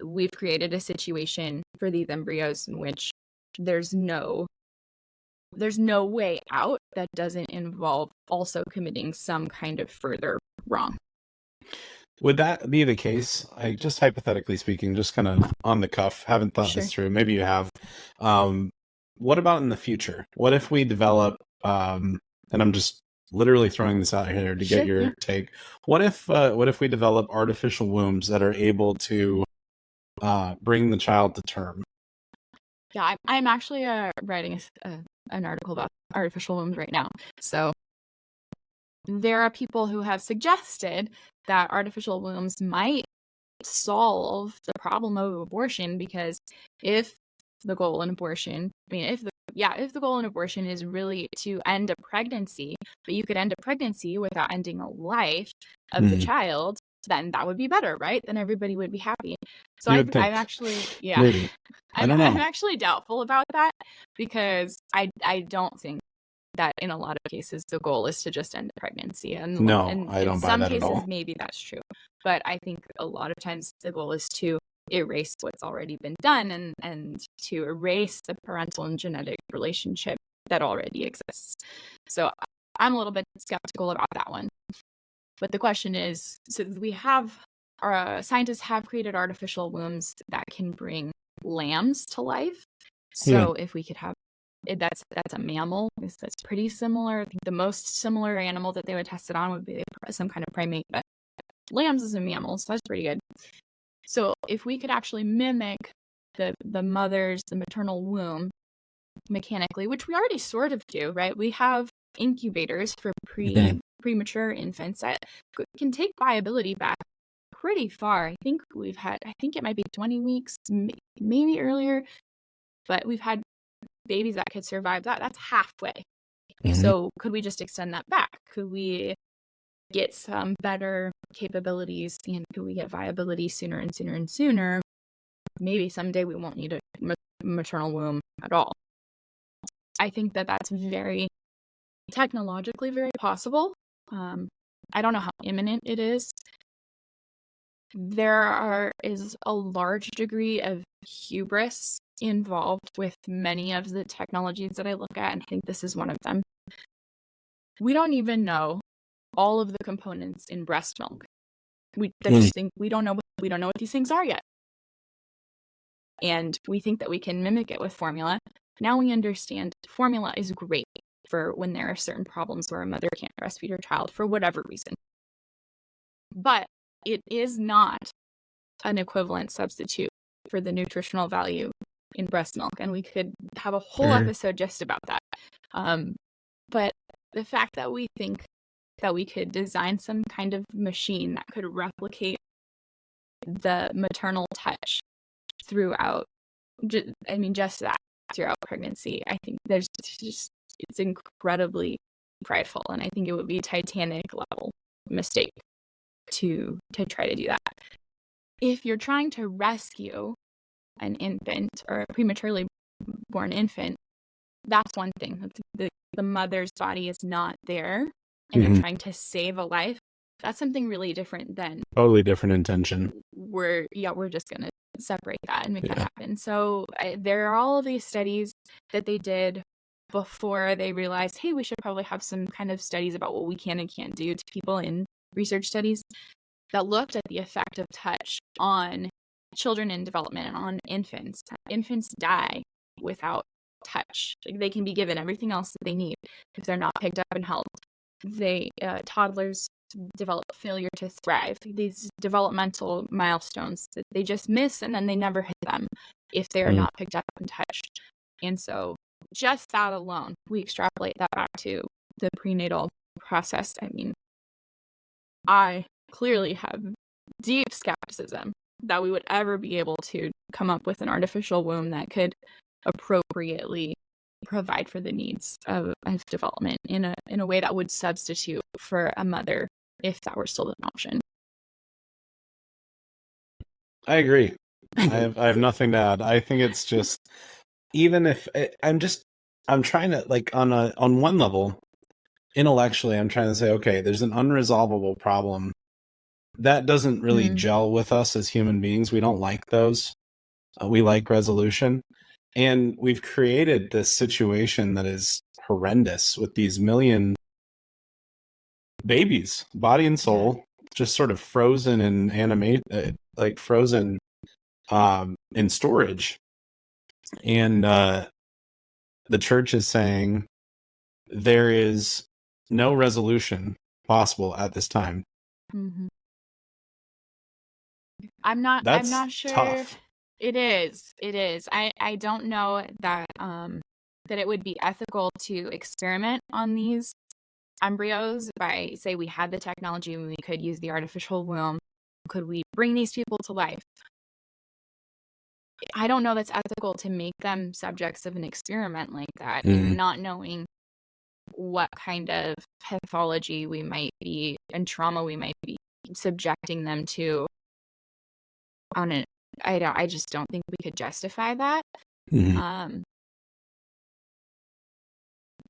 we've created a situation for these embryos in which there's no way out that doesn't involve also committing some kind of further wrong. Would that be the case? Just hypothetically speaking, just kind of on the cuff, haven't thought this through. Maybe you have. What about in the future? What if we develop, and I'm just literally throwing this out here to get your take. What if we develop artificial wombs that are able to bring the child to term? Yeah, I'm actually writing an article about artificial wombs right now. So there are people who have suggested that artificial wombs might solve the problem of abortion, because if the goal in abortion, if the goal in abortion is really to end a pregnancy, but you could end a pregnancy without ending a life of the child, then that would be better, right? Then everybody would be happy. So I'm actually, maybe. I don't know. I'm actually doubtful about that, because I don't think that in a lot of cases the goal is to just end the pregnancy. No, And I in don't buy some that at cases, all. maybe that's true. But I think a lot of times the goal is to erase what's already been done and to erase the parental and genetic relationship that already exists. So I'm a little bit skeptical about that one. But the question is, so we have, our scientists have created artificial wombs that can bring lambs to life. So if we could have, that's a mammal. That's pretty similar. I think the most similar animal that they would test it on would be some kind of primate, but lambs is a mammal, so that's pretty good. So if we could actually mimic the maternal womb mechanically, which we already sort of do, right? We have incubators for premature infants that can take viability back pretty far. I think it might be 20 weeks, maybe earlier, but we've had babies that could survive that. That's halfway. So could we just extend that back? Could we get some better capabilities, and could we get viability sooner and sooner and sooner? Maybe someday we won't need a maternal womb at all. I think that that's very technologically very possible. I don't know how imminent it is. There is a large degree of hubris involved with many of the technologies that I look at, and I think this is one of them. We don't even know all of the components in breast milk. We don't know what these things are yet. And we think that we can mimic it with formula. Now we understand formula is great for when there are certain problems where a mother can't breastfeed her child for whatever reason. But it is not an equivalent substitute for the nutritional value in breast milk. And we could have a whole episode just about that. But the fact that we think that we could design some kind of machine that could replicate the maternal touch throughout, just that throughout pregnancy, I think it's incredibly prideful, and I think it would be a Titanic level mistake to try to do that. If you're trying to rescue an infant or a prematurely born infant, that's one thing. The mother's body is not there, and you're trying to save a life. That's something really different than totally different intention. We're just gonna separate that and make that happen. So there are all of these studies that they did before they realized, hey, we should probably have some kind of studies about what we can and can't do to people in research studies that looked at the effect of touch on children in development and on infants. Infants die without touch. They can be given everything else that they need if they're not picked up and held. Toddlers develop failure to thrive. These developmental milestones that they just miss, and then they never hit them if they are not picked up and touched. And so just that alone, we extrapolate that back to the prenatal process. I clearly have deep skepticism that we would ever be able to come up with an artificial womb that could appropriately provide for the needs of development in a way that would substitute for a mother if that were still an option. I agree. I have nothing to add. I think it's just, even if I'm trying to, like, on one level, intellectually, I'm trying to say, okay, there's an unresolvable problem that doesn't really gel with us as human beings. We don't like those. We like resolution. And we've created this situation that is horrendous with these million babies, body and soul, just sort of frozen in frozen in storage. And the church is saying there is no resolution possible at this time. I'm not sure. Tough. It is. I don't know that that it would be ethical to experiment on these embryos by, say, we had the technology and we could use the artificial womb. Could we bring these people to life? I don't know that's ethical to make them subjects of an experiment like that, and not knowing what kind of pathology we might be and trauma we might be subjecting them to. I just don't think we could justify that.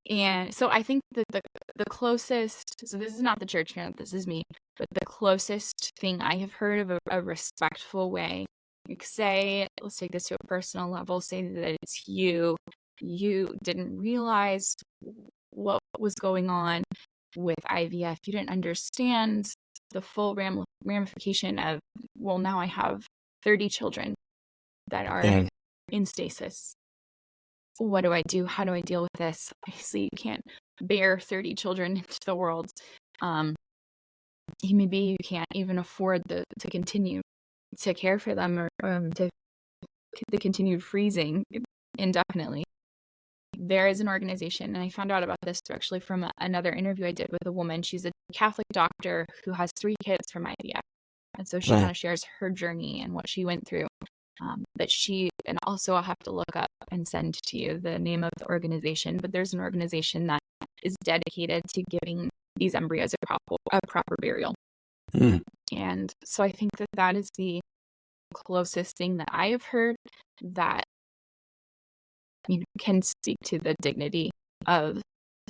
And so I think that the closest, so this is not the church here, this is me, but the closest thing I have heard of a respectful way, like say, let's take this to a personal level, say that it's you didn't realize what was going on with IVF, you didn't understand the full ramification of, well, now I have 30 children that are in stasis. What do I do? How do I deal with this? Obviously, you can't bear 30 children into the world. Maybe you can't even afford to continue to care for them, or to the continued freezing indefinitely. There is an organization, and I found out about this actually from another interview I did with a woman. She's a Catholic doctor who has 3 kids from IVF. And so she kind of shares her journey and what she went through. And also I'll have to look up and send to you the name of the organization, but there's an organization that is dedicated to giving these embryos a proper burial. And so I think that is the closest thing that I have heard that can speak to the dignity of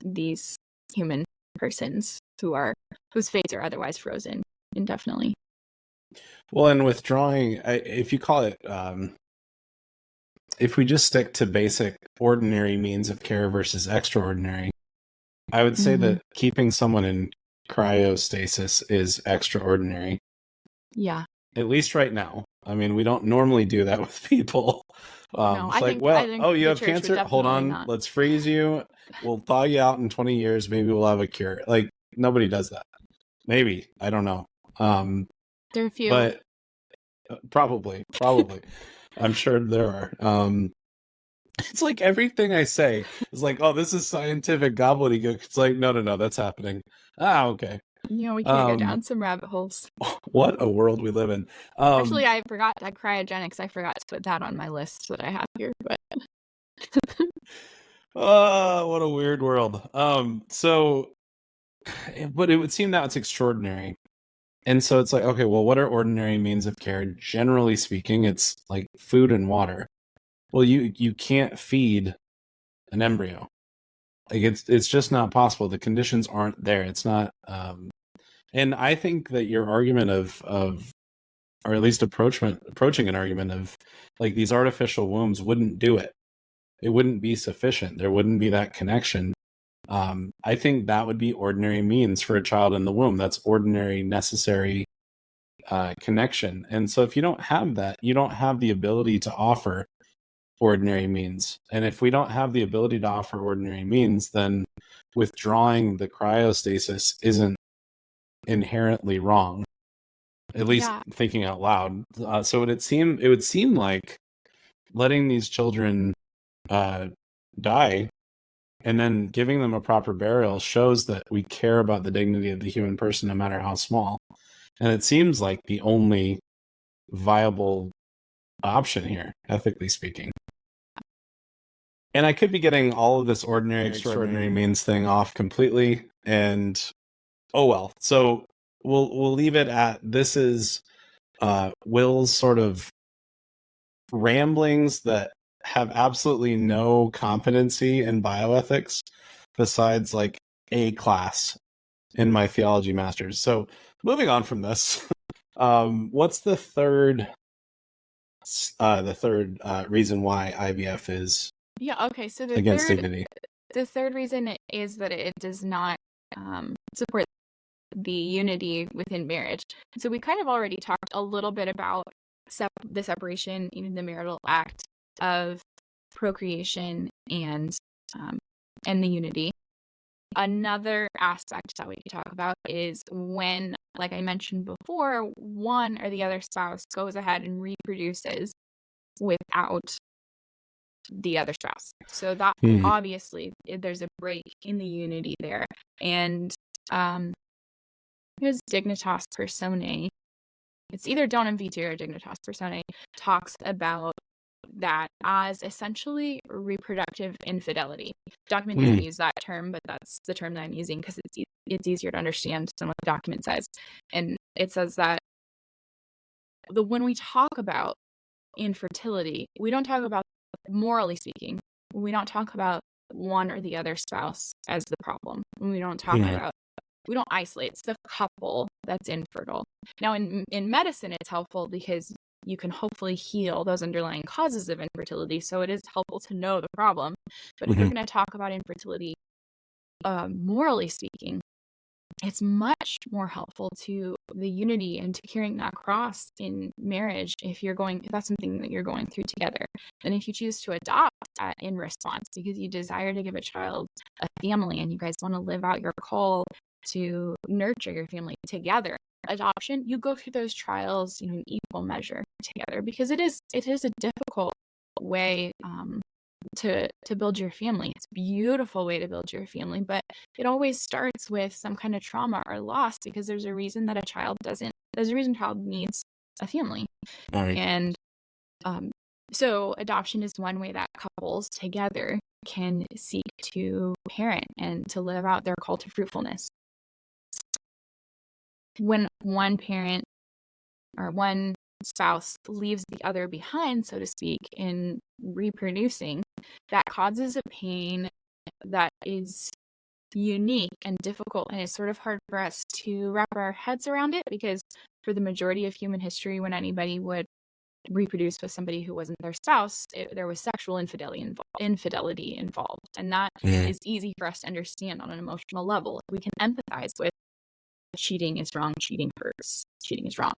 these human persons whose fates are otherwise frozen indefinitely. Well, and withdrawing, if you call it, if we just stick to basic ordinary means of care versus extraordinary, I would say that keeping someone in cryostasis is extraordinary. Yeah. At least right now. I mean, we don't normally do that with people. No, it's like, you have cancer? Hold on, let's freeze you. We'll thaw you out in 20 years. Maybe we'll have a cure. Like, nobody does that. Maybe. I don't know. There are a few. But probably. I'm sure there are. It's like everything I say is like, oh, this is scientific gobbledygook. It's like, no, that's happening. Okay. We can go down some rabbit holes. What a world we live in. Actually, I forgot cryogenics. I forgot to put that on my list that I have here. But what a weird world. But it would seem that it's extraordinary. And so it's like, okay, well, what are ordinary means of care? Generally speaking, it's like food and water. Well, you can't feed an embryo. Like it's just not possible. The conditions aren't there. It's not. And I think that your argument of or at least approaching an argument of like these artificial wombs wouldn't do it. It wouldn't be sufficient. There wouldn't be that connection. I think that would be ordinary means for a child in the womb. That's ordinary, necessary connection. And so if you don't have that, you don't have the ability to offer ordinary means. And if we don't have the ability to offer ordinary means, then withdrawing the cryostasis isn't inherently wrong, at least thinking out loud. So it would seem like letting these children die and then giving them a proper burial shows that we care about the dignity of the human person, no matter how small. And it seems like the only viable option here, ethically speaking. And I could be getting all of this ordinary, extraordinary means thing off completely. And oh well. So we'll leave it at this is Will's sort of ramblings that have absolutely no competency in bioethics besides like a class in my theology masters. So moving on from this, what's the third reason why IVF is so against dignity? The third reason is that it does not support the unity within marriage. So we kind of already talked a little bit about the separation in the marital act of procreation and the unity. Another aspect that we can talk about is when, like I mentioned before, one or the other spouse goes ahead and reproduces without the other spouse. So that obviously there's a break in the unity there. And his Dignitas Personae, it's either Donum Vitae or Dignitas Personae, talks about that as essentially reproductive infidelity. Document doesn't use that term, but that's the term that I'm using because it's easier to understand than what the document says. And it says that when we talk about infertility, we don't talk about, morally speaking, we don't talk about one or the other spouse as the problem. We don't talk Mhm. about, we don't isolate. It's the couple that's infertile. Now, in medicine, it's helpful because you can hopefully heal those underlying causes of infertility. So it is helpful to know the problem. But if we're Mhm. going to talk about infertility, morally speaking, it's much more helpful to the unity and to carrying that cross in marriage if that's something that you're going through together. And if you choose to adopt in response because you desire to give a child a family and you guys want to live out your call to nurture your family together, adoption, you go through those trials in equal measure together, because it is a difficult way to build your family. It's a beautiful way to build your family, but it always starts with some kind of trauma or loss, because there's a reason a child needs a family. All right. And so adoption is one way that couples together can seek to parent and to live out their call to fruitfulness. When one parent or one spouse leaves the other behind, so to speak, in reproducing, that causes a pain that is unique and difficult, and it's sort of hard for us to wrap our heads around it, because for the majority of human history, when anybody would reproduce with somebody who wasn't their spouse, there was sexual infidelity involved, and that Mhm. is easy for us to understand on an emotional level. We can empathize with cheating is wrong, cheating hurts, cheating is wrong.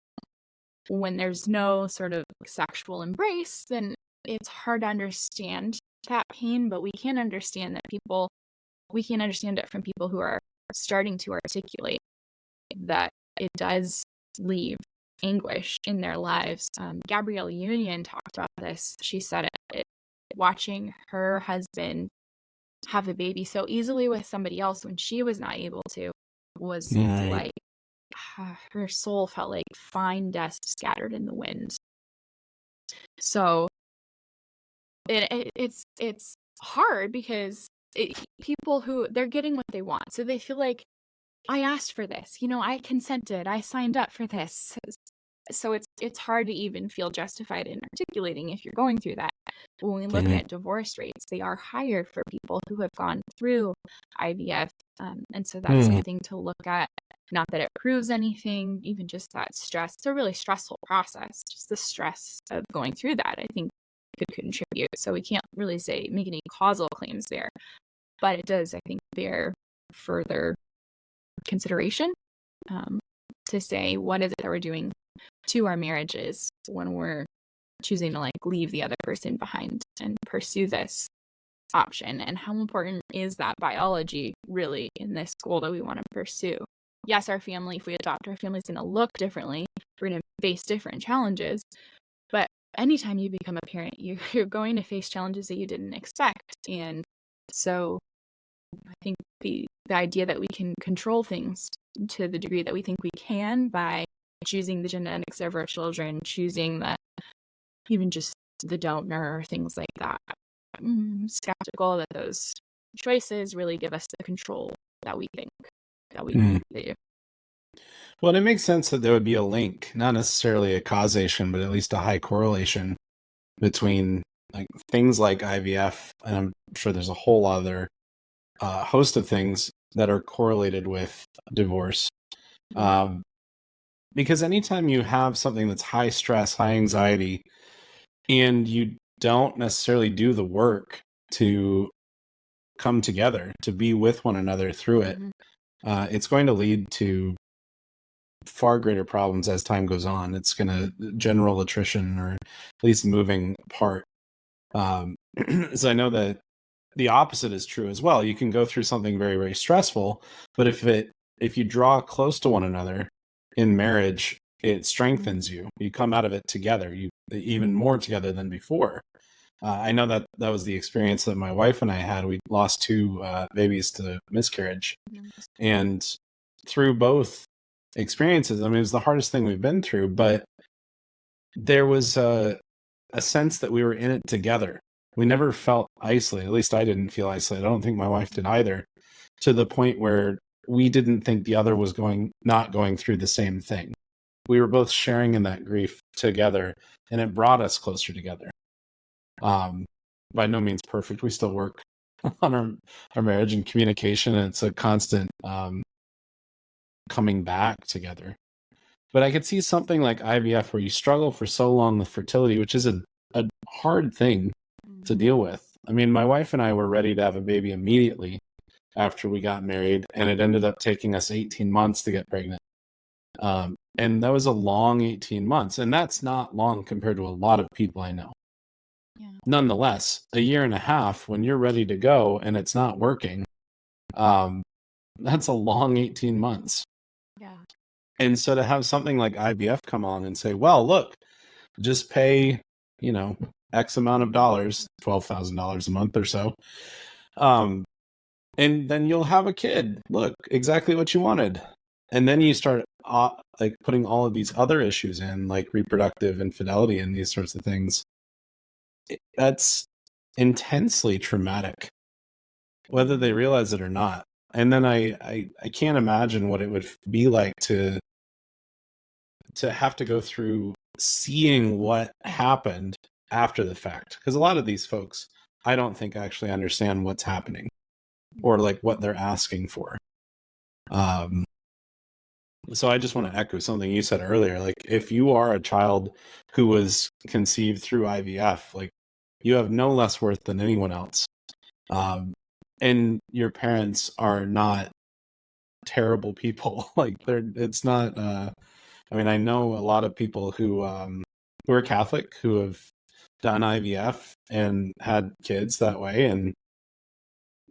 When there's no sort of sexual embrace, then it's hard to understand that pain, but we can understand it from people who are starting to articulate that it does leave anguish in their lives. Gabrielle Union talked about this. She said watching her husband have a baby so easily with somebody else when she was not able to was Right. like her soul felt like fine dust scattered in the wind. So it's hard because people who they're getting what they want, so they feel like, I asked for this, I consented, I signed up for this. So it's hard to even feel justified in articulating if you're going through that. When we look Mhm. at divorce rates, they are higher for people who have gone through IVF, and so that's Mhm. something to look at. Not that it proves anything, even just that stress. It's a really stressful process. Just the stress of going through that, I think, could contribute. So we can't really make any causal claims there, but it does, I think, bear further consideration, to say, what is it that we're doing to our marriages when we're choosing to leave the other person behind and pursue this option, and how important is that biology really in this goal that we want to pursue. Yes, our family, if we adopt, our family is going to look differently, we're going to face different challenges, but anytime you become a parent, you're going to face challenges that you didn't expect. And so I think the idea that we can control things to the degree that we think we can by choosing the genetics of our children, choosing even just the donor or things like that, I'm skeptical that those choices really give us the control that we think that we Mhm. do. Well, it makes sense that there would be a link, not necessarily a causation, but at least a high correlation between things like IVF, and I'm sure there's a whole other host of things that are correlated with divorce. Um, because anytime you have something that's high stress, high anxiety, and you don't necessarily do the work to come together, to be with one another through it, it's going to lead to far greater problems as time goes on. It's going to general attrition, or at least moving apart. So I know that the opposite is true as well. You can go through something very, very stressful, but if you draw close to one another in marriage, it strengthens you. You come out of it together, you even more together than before. I know that was the experience that my wife and I had. We lost two babies to miscarriage, and through both experiences, I mean, it was the hardest thing we've been through, but there was a sense that we were in it together. We never felt isolated. At least I didn't feel isolated. I don't think my wife did either, to the point where we didn't think the other was not going through the same thing. We were both sharing in that grief together, and it brought us closer together. By no means perfect. We still work on our marriage and communication. And it's a constant coming back together. But I could see something like IVF where you struggle for so long with fertility, which is a hard thing to deal with. I mean, my wife and I were ready to have a baby immediately after we got married, and it ended up taking us 18 months to get pregnant. And that was a long 18 months, and that's not long compared to a lot of people I know. Yeah. Nonetheless, a year and a half when you're ready to go and it's not working, that's a long 18 months. Yeah. And so to have something like IVF come along and say, well, look, just pay, X amount of dollars, $12,000 a month or so. And then you'll have a kid. Look, exactly what you wanted. And then you start like putting all of these other issues in, like reproductive infidelity and these sorts of things. That's intensely traumatic, whether they realize it or not. And then I can't imagine what it would be like to have to go through seeing what happened after the fact. Because a lot of these folks, I don't think actually understand what's happening or like what they're asking for. So I just want to echo something you said earlier. Like, if you are a child who was conceived through IVF, like, you have no less worth than anyone else. And your parents are not terrible people. Like, it's not, I mean, I know a lot of people who are Catholic who have done IVF and had kids that way. And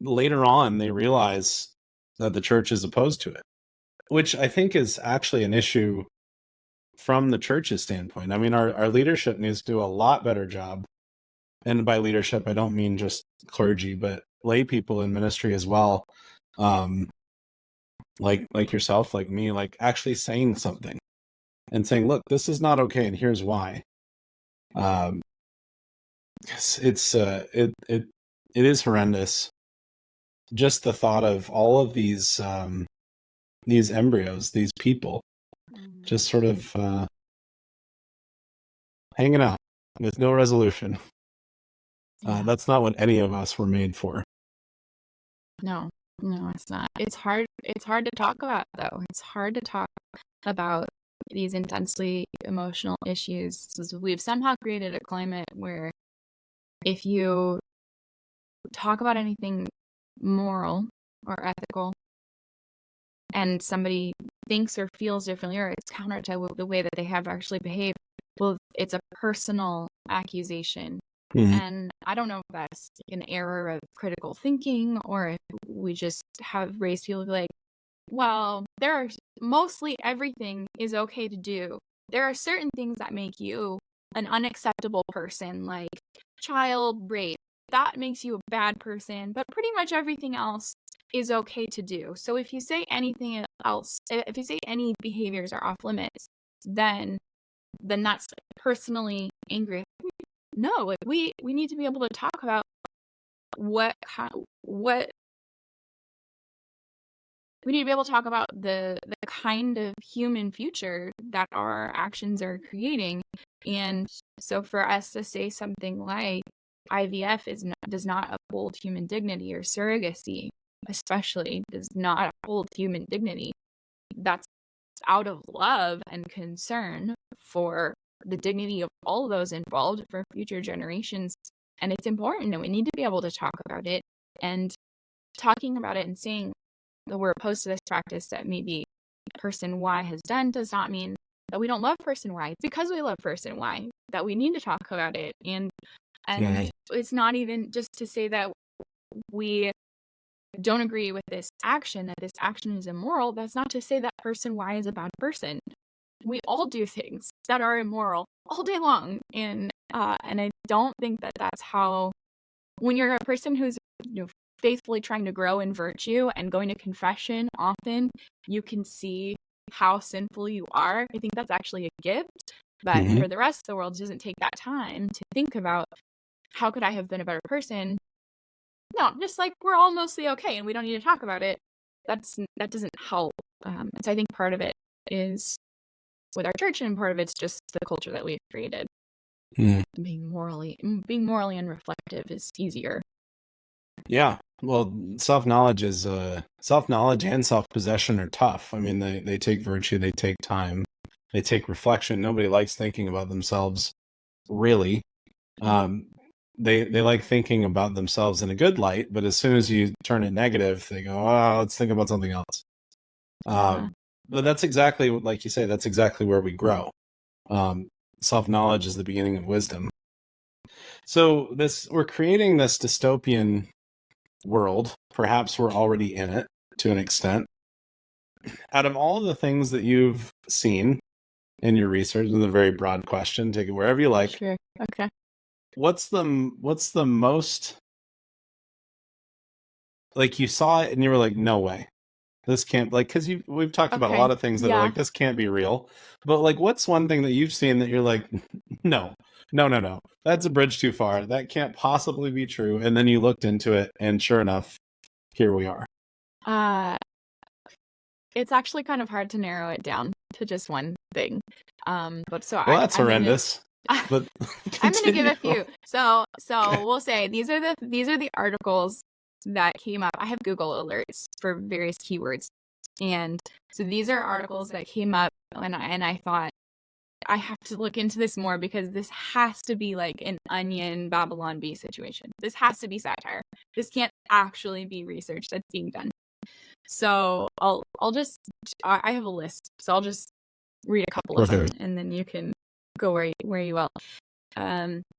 later on, they realize that the church is opposed to it, which I think is actually an issue from the church's standpoint. I mean, our leadership needs to do a lot better job. And by leadership, I don't mean just clergy, but lay people in ministry as well. Like yourself, like me, like actually saying something and saying, look, this is not okay, and here's why. It's it is horrendous. Just the thought of all of these embryos, these people, just sort of hanging out with no resolution. That's not what any of us were made for. No, it's not. It's hard to talk about, though. It's hard to talk about these intensely emotional issues. We've somehow created a climate where if you talk about anything moral or ethical and somebody thinks or feels differently, or it's counter to the way that they have actually behaved, well, it's a personal accusation. And I don't know if that's an error of critical thinking, or if we just have raised people to be like, well, there are mostly everything is okay to do. There are certain things that make you an unacceptable person, like child rape. That makes you a bad person, but pretty much everything else is okay to do. So if you say anything else, if you say any behaviors are off limits, then that's personally angry. No, like we need to be able to talk about what we need to be able to talk about the kind of human future that our actions are creating. And so for us to say something like IVF does not uphold human dignity, or surrogacy especially does not uphold human dignity, that's out of love and concern for the dignity of all those involved for future generations. And it's important, and we need to be able to talk about it. And talking about it and saying that we're opposed to this practice that maybe person Y has done does not mean that we don't love person Y. It's because we love person Y that we need to talk about it. And it's not even just to say that we don't agree with this action, that this action is immoral. That's not to say that person Y is a bad person. We all do things that are immoral all day long. And I don't think that that's how, when you're a person who's faithfully trying to grow in virtue and going to confession often, you can see how sinful you are. I think that's actually a gift. But for the rest of the world, it doesn't take that time to think about, how could I have been a better person? No, just like we're all mostly okay and we don't need to talk about it. That doesn't help. So I think part of it is with our church, and part of it's just the culture that we've created. Being morally and reflective is easier. Yeah. Well, self-knowledge and self-possession are tough. I mean, they take virtue, they take time, they take reflection. Nobody likes thinking about themselves, really. Um, they like thinking about themselves in a good light, but as soon as you turn it negative, they go, "Oh, let's think about something else." Yeah. But that's exactly, like you say, that's exactly where we grow. Um, Self-knowledge is the beginning of wisdom. So we're creating this dystopian world. Perhaps we're already in it to an extent. Out of all the things that you've seen in your research, this is a very broad question, take it wherever you like. Sure. Okay. What's the most, like, you saw it and you were like, no way, this can't, like, because we've talked about a Okay. lot of things that are Yeah. like, this can't be real, but like, what's one thing that you've seen that you're like, no, that's a bridge too far, that can't possibly be true, and then you looked into it and sure enough, here we are. It's actually kind of hard to narrow it down to just one thing. But so Well, that's I'm gonna horrendous. But I'm gonna give a continue. few. So we'll say these are the articles that came up. I have Google alerts for various keywords, and so these are articles that came up, and I thought I have to look into this more because this has to be like an Onion Babylon Bee situation. This has to be satire. This can't actually be research that's being done. So I'll just I have a list, so I'll just read a couple of them, and then you can go where you will.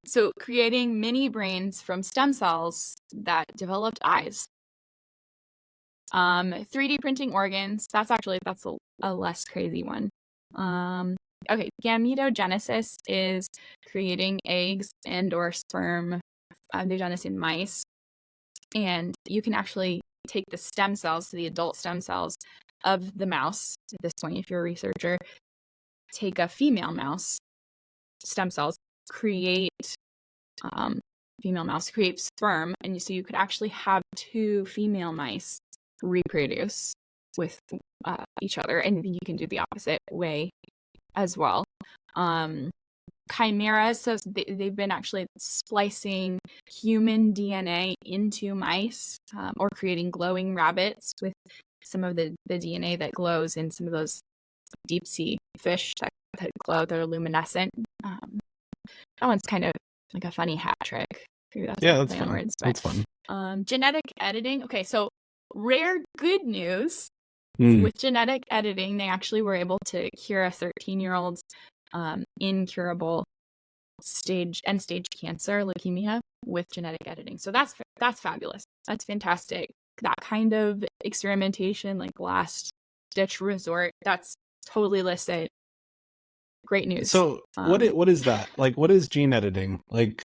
So creating mini brains from stem cells that developed eyes. 3D printing organs. That's a less crazy one. Okay, gametogenesis is creating eggs and or sperm. They've done this in mice, and you can actually take the stem cells, the adult stem cells of the mouse. At this point, if you're a researcher, take a female mouse stem cells, create female mouse, create sperm, and so you could actually have two female mice reproduce with each other, and you can do the opposite way as well. Chimeras, so they've been actually splicing human DNA into mice, or creating glowing rabbits with some of the DNA that glows in some of those deep sea fish that glow, that are luminescent. That one's kind of like a funny hat trick. Maybe that's fun. Words, but, that's fun. Genetic editing. Okay, so rare good news. With genetic editing, they actually were able to cure a 13-year-old's incurable end-stage cancer, leukemia, with genetic editing. So that's fabulous. That's fantastic. That kind of experimentation, like last ditch resort, that's totally listed. Great news. So what is that? Like, what is gene editing? Like,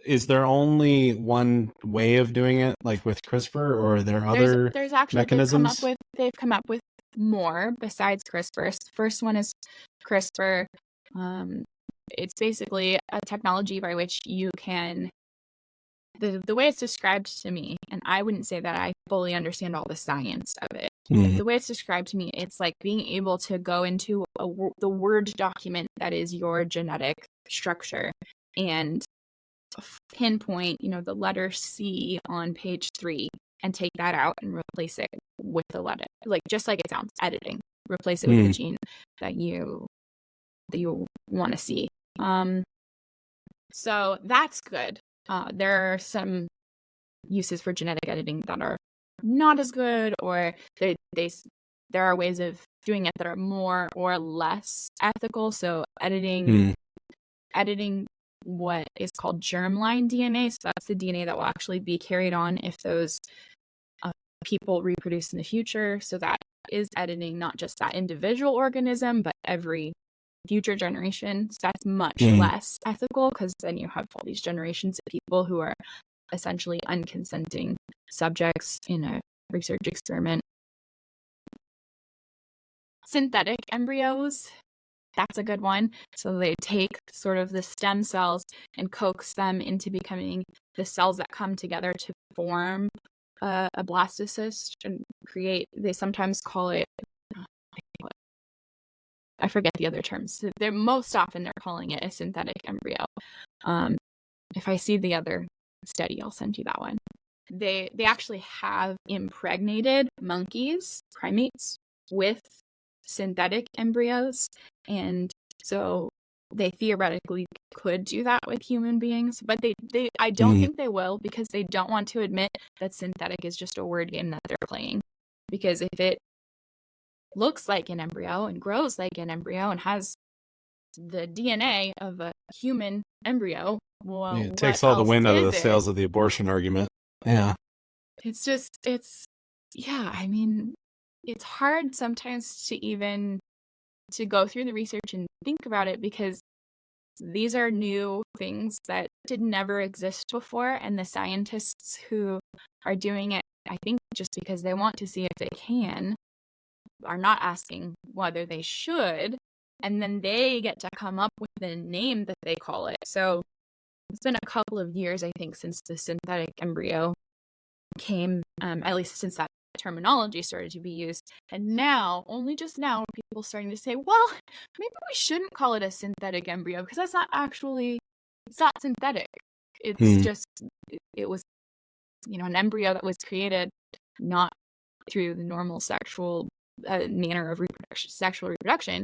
is there only one way of doing it, like with CRISPR, or are there other there's actually mechanisms? They've come up with more besides CRISPR. First one is CRISPR. It's basically a technology by which you can, the way it's described to me, and I wouldn't say that I fully understand all the science of it. The way it's described to me, it's like being able to go into the Word document that is your genetic structure and pinpoint, the letter C on page 3 and take that out and replace it with the letter, like just like it sounds, editing, replace it with the gene that you want to see. So that's good. There are some uses for genetic editing that are not as good, or there are ways of doing it that are more or less ethical. So editing what is called germline DNA. So that's the DNA that will actually be carried on if those people reproduce in the future. So that is editing not just that individual organism, but every future generation. So that's much less ethical, because then you have all these generations of people who are essentially unconsenting subjects in a research experiment. Synthetic embryos. That's a good one. So they take sort of the stem cells and coax them into becoming the cells that come together to form a blastocyst and create, they sometimes call it, I forget the other terms. Most often they're calling it a synthetic embryo. If I see the other study. I'll send you that one. They actually have impregnated monkeys, primates, with synthetic embryos, and so they theoretically could do that with human beings, but they I don't think they will, because they don't want to admit that synthetic is just a word game that they're playing. Because if it looks like an embryo and grows like an embryo and has the DNA of a human embryo, well, it takes all the wind out of the sails of the abortion argument. Yeah. I mean, it's hard sometimes to even to go through the research and think about it, because these are new things that did never exist before, and the scientists who are doing it, I think just because they want to see if they can, are not asking whether they should, and then they get to come up with the name that they call it. So it's been a couple of years, I think, since the synthetic embryo came, at least since that terminology started to be used. And now, only just now, are people starting to say, well, maybe we shouldn't call it a synthetic embryo, because that's not actually, it's not synthetic. It's just, it was, an embryo that was created not through the normal sexual manner of sexual reproduction.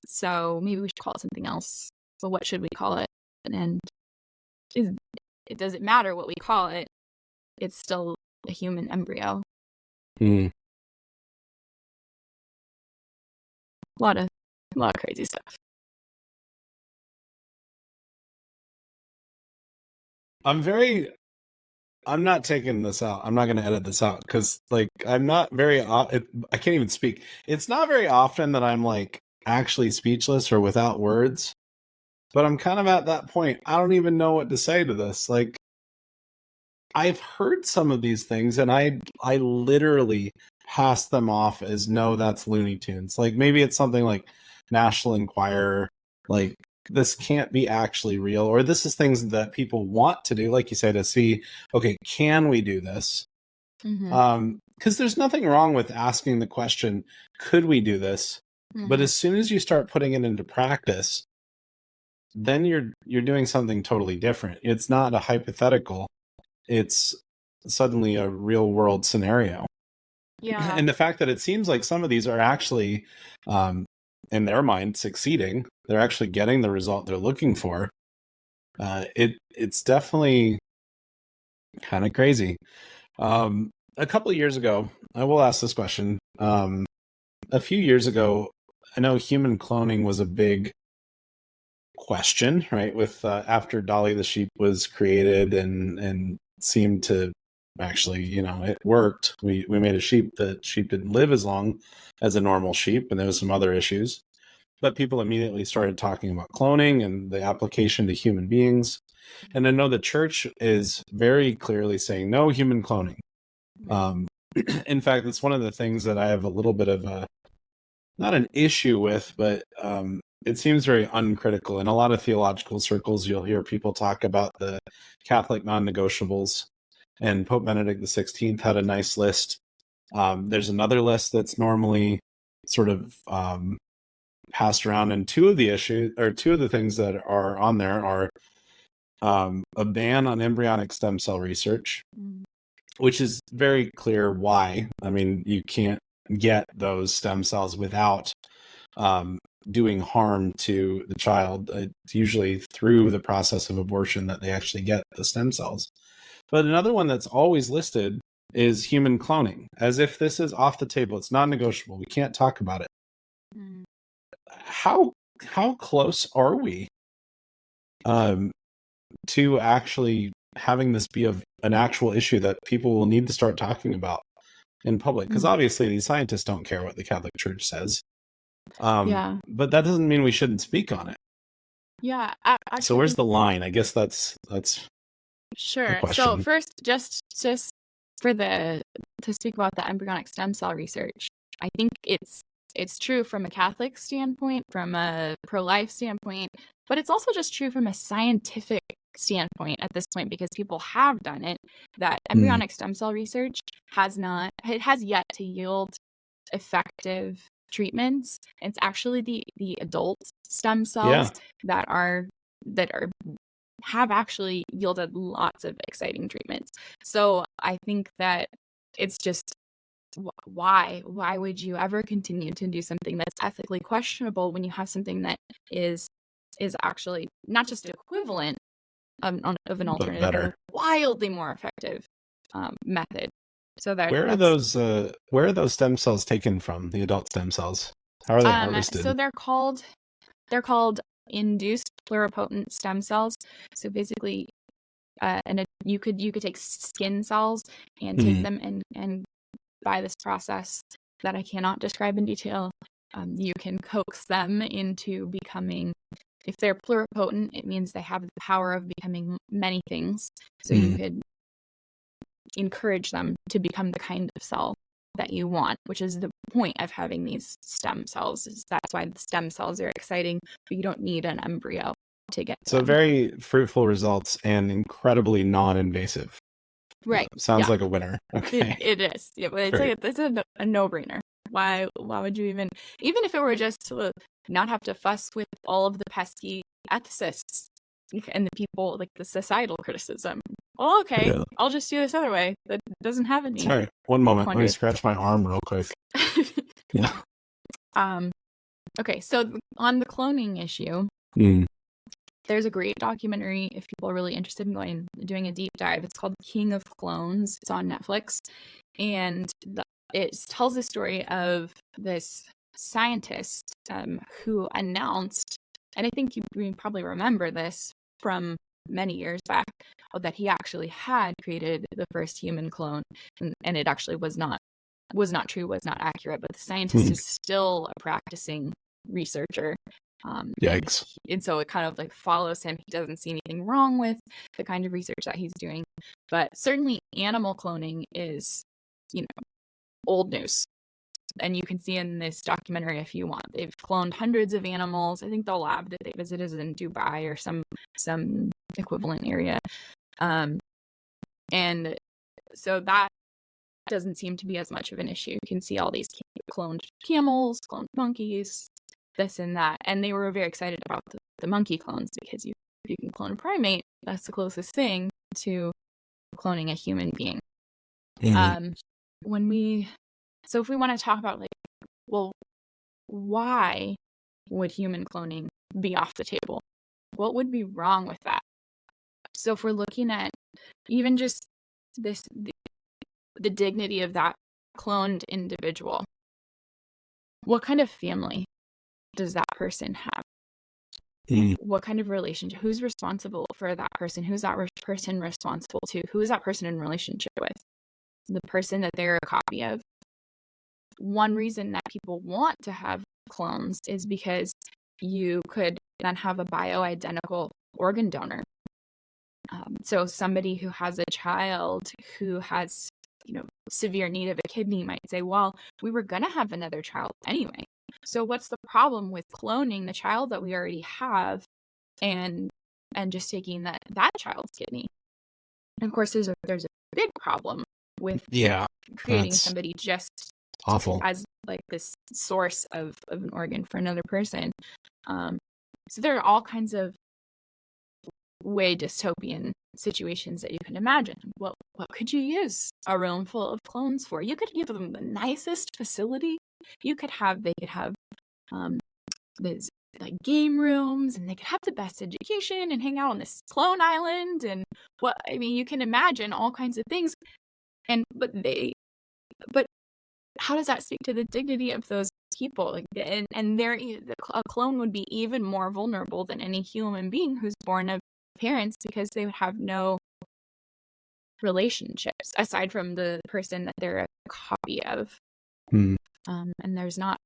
So maybe we should call it something else. So what should we call it? And it doesn't matter what we call it. It's still a human embryo. A lot of crazy stuff. I'm not taking this out. I'm not going to edit this out, because I'm not very, I can't even speak. It's not very often that I'm actually speechless or without words, but I'm kind of at that point. I don't even know what to say to this. I've heard some of these things, and I literally pass them off as, no, that's Looney Tunes. Maybe it's something like National Enquirer, this can't be actually real, or this is things that people want to do, like you say, to see, okay, can we do this? Because there's nothing wrong with asking the question, could we do this? But as soon as you start putting it into practice, then you're doing something totally different. It's not a hypothetical. It's suddenly a real world scenario. Yeah. And the fact that it seems like some of these are actually, in their mind, succeeding, they're actually getting the result they're looking for. It's definitely kind of crazy. A couple of years ago, I will ask this question. A few years ago, I know human cloning was a big question, right? With after Dolly the sheep was created and seemed to actually, it worked. We made a sheep. The sheep didn't live as long as a normal sheep, and there was some other issues. But people immediately started talking about cloning and the application to human beings. And I know the church is very clearly saying no human cloning. In fact, it's one of the things that I have a little bit of not an issue with, but it seems very uncritical. In a lot of theological circles, you'll hear people talk about the Catholic non-negotiables, and Pope Benedict XVI had a nice list. There's another list that's normally sort of passed around, and two of the things that are on there are a ban on embryonic stem cell research, which is very clear why. I mean, you can't get those stem cells without doing harm to the child. It's usually through the process of abortion that they actually get the stem cells. But another one that's always listed is human cloning, as if this is off the table. It's non-negotiable. We can't talk about it. How close are we to actually having this be an actual issue that people will need to start talking about in public? Because obviously these scientists don't care what the Catholic Church says. But that doesn't mean we shouldn't speak on it. Yeah. So where's the line? I guess that's sure. So first, just for to speak about the embryonic stem cell research, I think it's true from a Catholic standpoint, from a pro-life standpoint, but it's also just true from a scientific standpoint at this point, because people have done it, that embryonic stem cell research has yet to yield effective treatments. It's actually the adult stem cells that are have actually yielded lots of exciting treatments. So I think that it's just, why would you ever continue to do something that's ethically questionable when you have something that is actually not just equivalent of an alternative, but a wildly more effective method. So where are those stem cells taken from? The adult stem cells, how are they harvested? So they're called induced pluripotent stem cells. So basically, you could take skin cells and take them and by this process that I cannot describe in detail, you can coax them into becoming, if they're pluripotent, it means they have the power of becoming many things. So you could encourage them to become the kind of cell that you want, which is the point of having these stem cells. That's why the stem cells are exciting, but you don't need an embryo to get them. So very fruitful results and incredibly non-invasive. Right. Sounds like a winner. Okay. It is. Yeah, but it's a no-brainer. Why would you even if it were just to not have to fuss with all of the pesky ethicists and the people, like the societal criticism? Well, okay, yeah. I'll just do this other way that doesn't have any. Sorry, one moment. Let me scratch my arm real quick. Yeah. Okay, so on the cloning issue, there's a great documentary if people are really interested in doing a deep dive. It's called King of Clones. It's on Netflix. And it tells the story of this scientist who announced, and I think you probably remember this from many years back, that he actually had created the first human clone. And it actually was not true, was not accurate. But the scientist is still a practicing researcher. Yikes. And so it kind of like follows him. He doesn't see anything wrong with the kind of research that he's doing. But certainly animal cloning is, old news. And you can see in this documentary if you want. They've cloned hundreds of animals. I think the lab that they visited is in Dubai or some equivalent area. And so that doesn't seem to be as much of an issue. You can see all these cloned camels, cloned monkeys, this and that. And they were very excited about the monkey clones because if you can clone a primate, that's the closest thing to cloning a human being. So if we want to talk about why would human cloning be off the table? What would be wrong with that? So if we're looking at even just the dignity of that cloned individual, what kind of family does that person have? What kind of relationship? Who's responsible for that person? Who's that person responsible to? Who is that person in relationship with? The person that they're a copy of. One reason that people want to have clones is because you could then have a bioidentical organ donor. So somebody who has a child who has, severe need of a kidney might say, well, we were going to have another child anyway. So what's the problem with cloning the child that we already have and just taking that child's kidney? And of course, there's a big problem with creating somebody just awful as like this source of an organ for another person. So there are all kinds of way dystopian situations that you can imagine. What could you use a room full of clones for? You could give them the nicest facility. They could have these like game rooms, and they could have the best education and hang out on this clone island. And you can imagine all kinds of things. But how does that speak to the dignity of those people? A clone would be even more vulnerable than any human being who's born of parents, because they would have no relationships aside from the person that they're a copy of. And there's not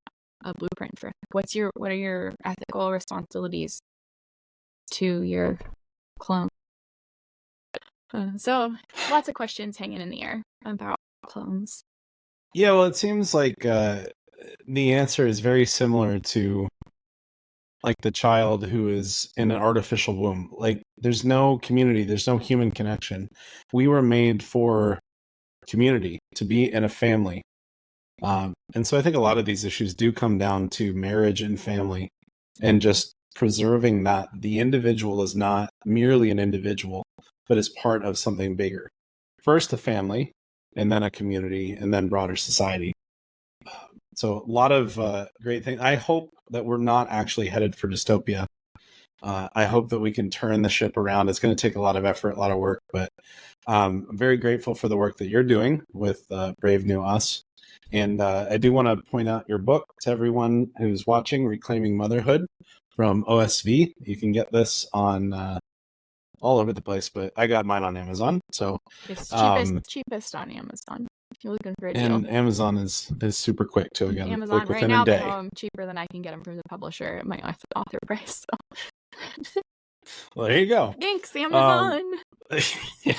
a blueprint for what are your ethical responsibilities to your clone. So lots of questions hanging in the air about clones. Yeah, well, it seems like the answer is very similar to like the child who is in an artificial womb. Like there's no community, there's no human connection. We were made for community, to be in a family. And so I think a lot of these issues do come down to marriage and family and just preserving that the individual is not merely an individual, but is part of something bigger. First, a family, and then a community, and then broader society. So a lot of great things. I hope that we're not actually headed for dystopia. I hope that we can turn the ship around. It's going to take a lot of effort, a lot of work, but I'm very grateful for the work that you're doing with Brave New Us. And I do want to point out your book to everyone who's watching, Reclaiming Motherhood from OSV. You can get this on all over the place, but I got mine on Amazon. So It's cheapest on Amazon. If you're looking for a deal. And Amazon is super quick too. Again, Amazon like right within now, a day. they have them cheaper than I can get them from the publisher at my author price. So. Well, there you go. Thanks, Amazon. Yeah,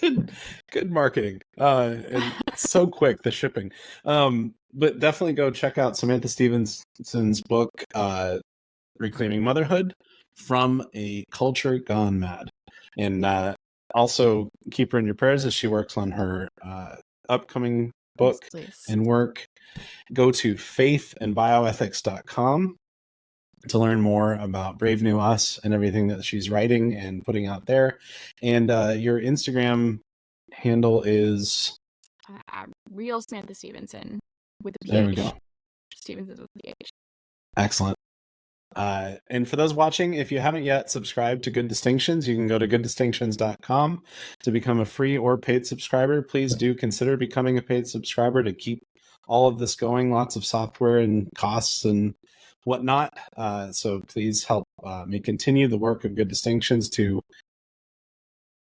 good marketing. And it's so quick, the shipping. But definitely go check out Samantha Stephenson's book, Reclaiming Motherhood from a Culture Gone Mad. And also keep her in your prayers as she works on her upcoming book and work. Go to faithandbioethics.com to learn more about Brave New Us and everything that she's writing and putting out there. And your Instagram handle is Real Samantha Stephenson with a PH. There we go. Stephenson with a PH. Excellent. And for those watching, if you haven't yet subscribed to Good Distinctions, you can go to gooddistinctions.com to become a free or paid subscriber. Please do consider becoming a paid subscriber to keep all of this going. Lots of software and costs and whatnot. So please help me continue the work of Good Distinctions to,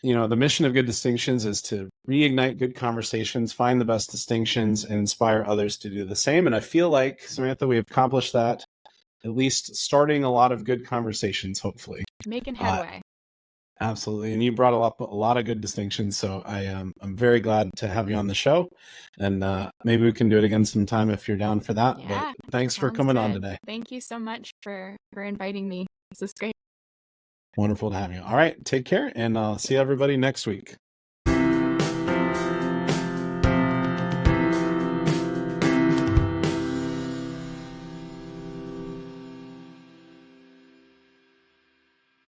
the mission of Good Distinctions is to reignite good conversations, find the best distinctions, and inspire others to do the same. And I feel like, Samantha, we have accomplished that, at least starting a lot of good conversations, hopefully. Making headway. Absolutely. And you brought up a lot of good distinctions. So I'm very glad to have you on the show. And maybe we can do it again sometime if you're down for that. Yeah, but thanks for coming on today. Thank you so much for inviting me. This is great. Wonderful to have you. All right. Take care. And I'll see everybody next week.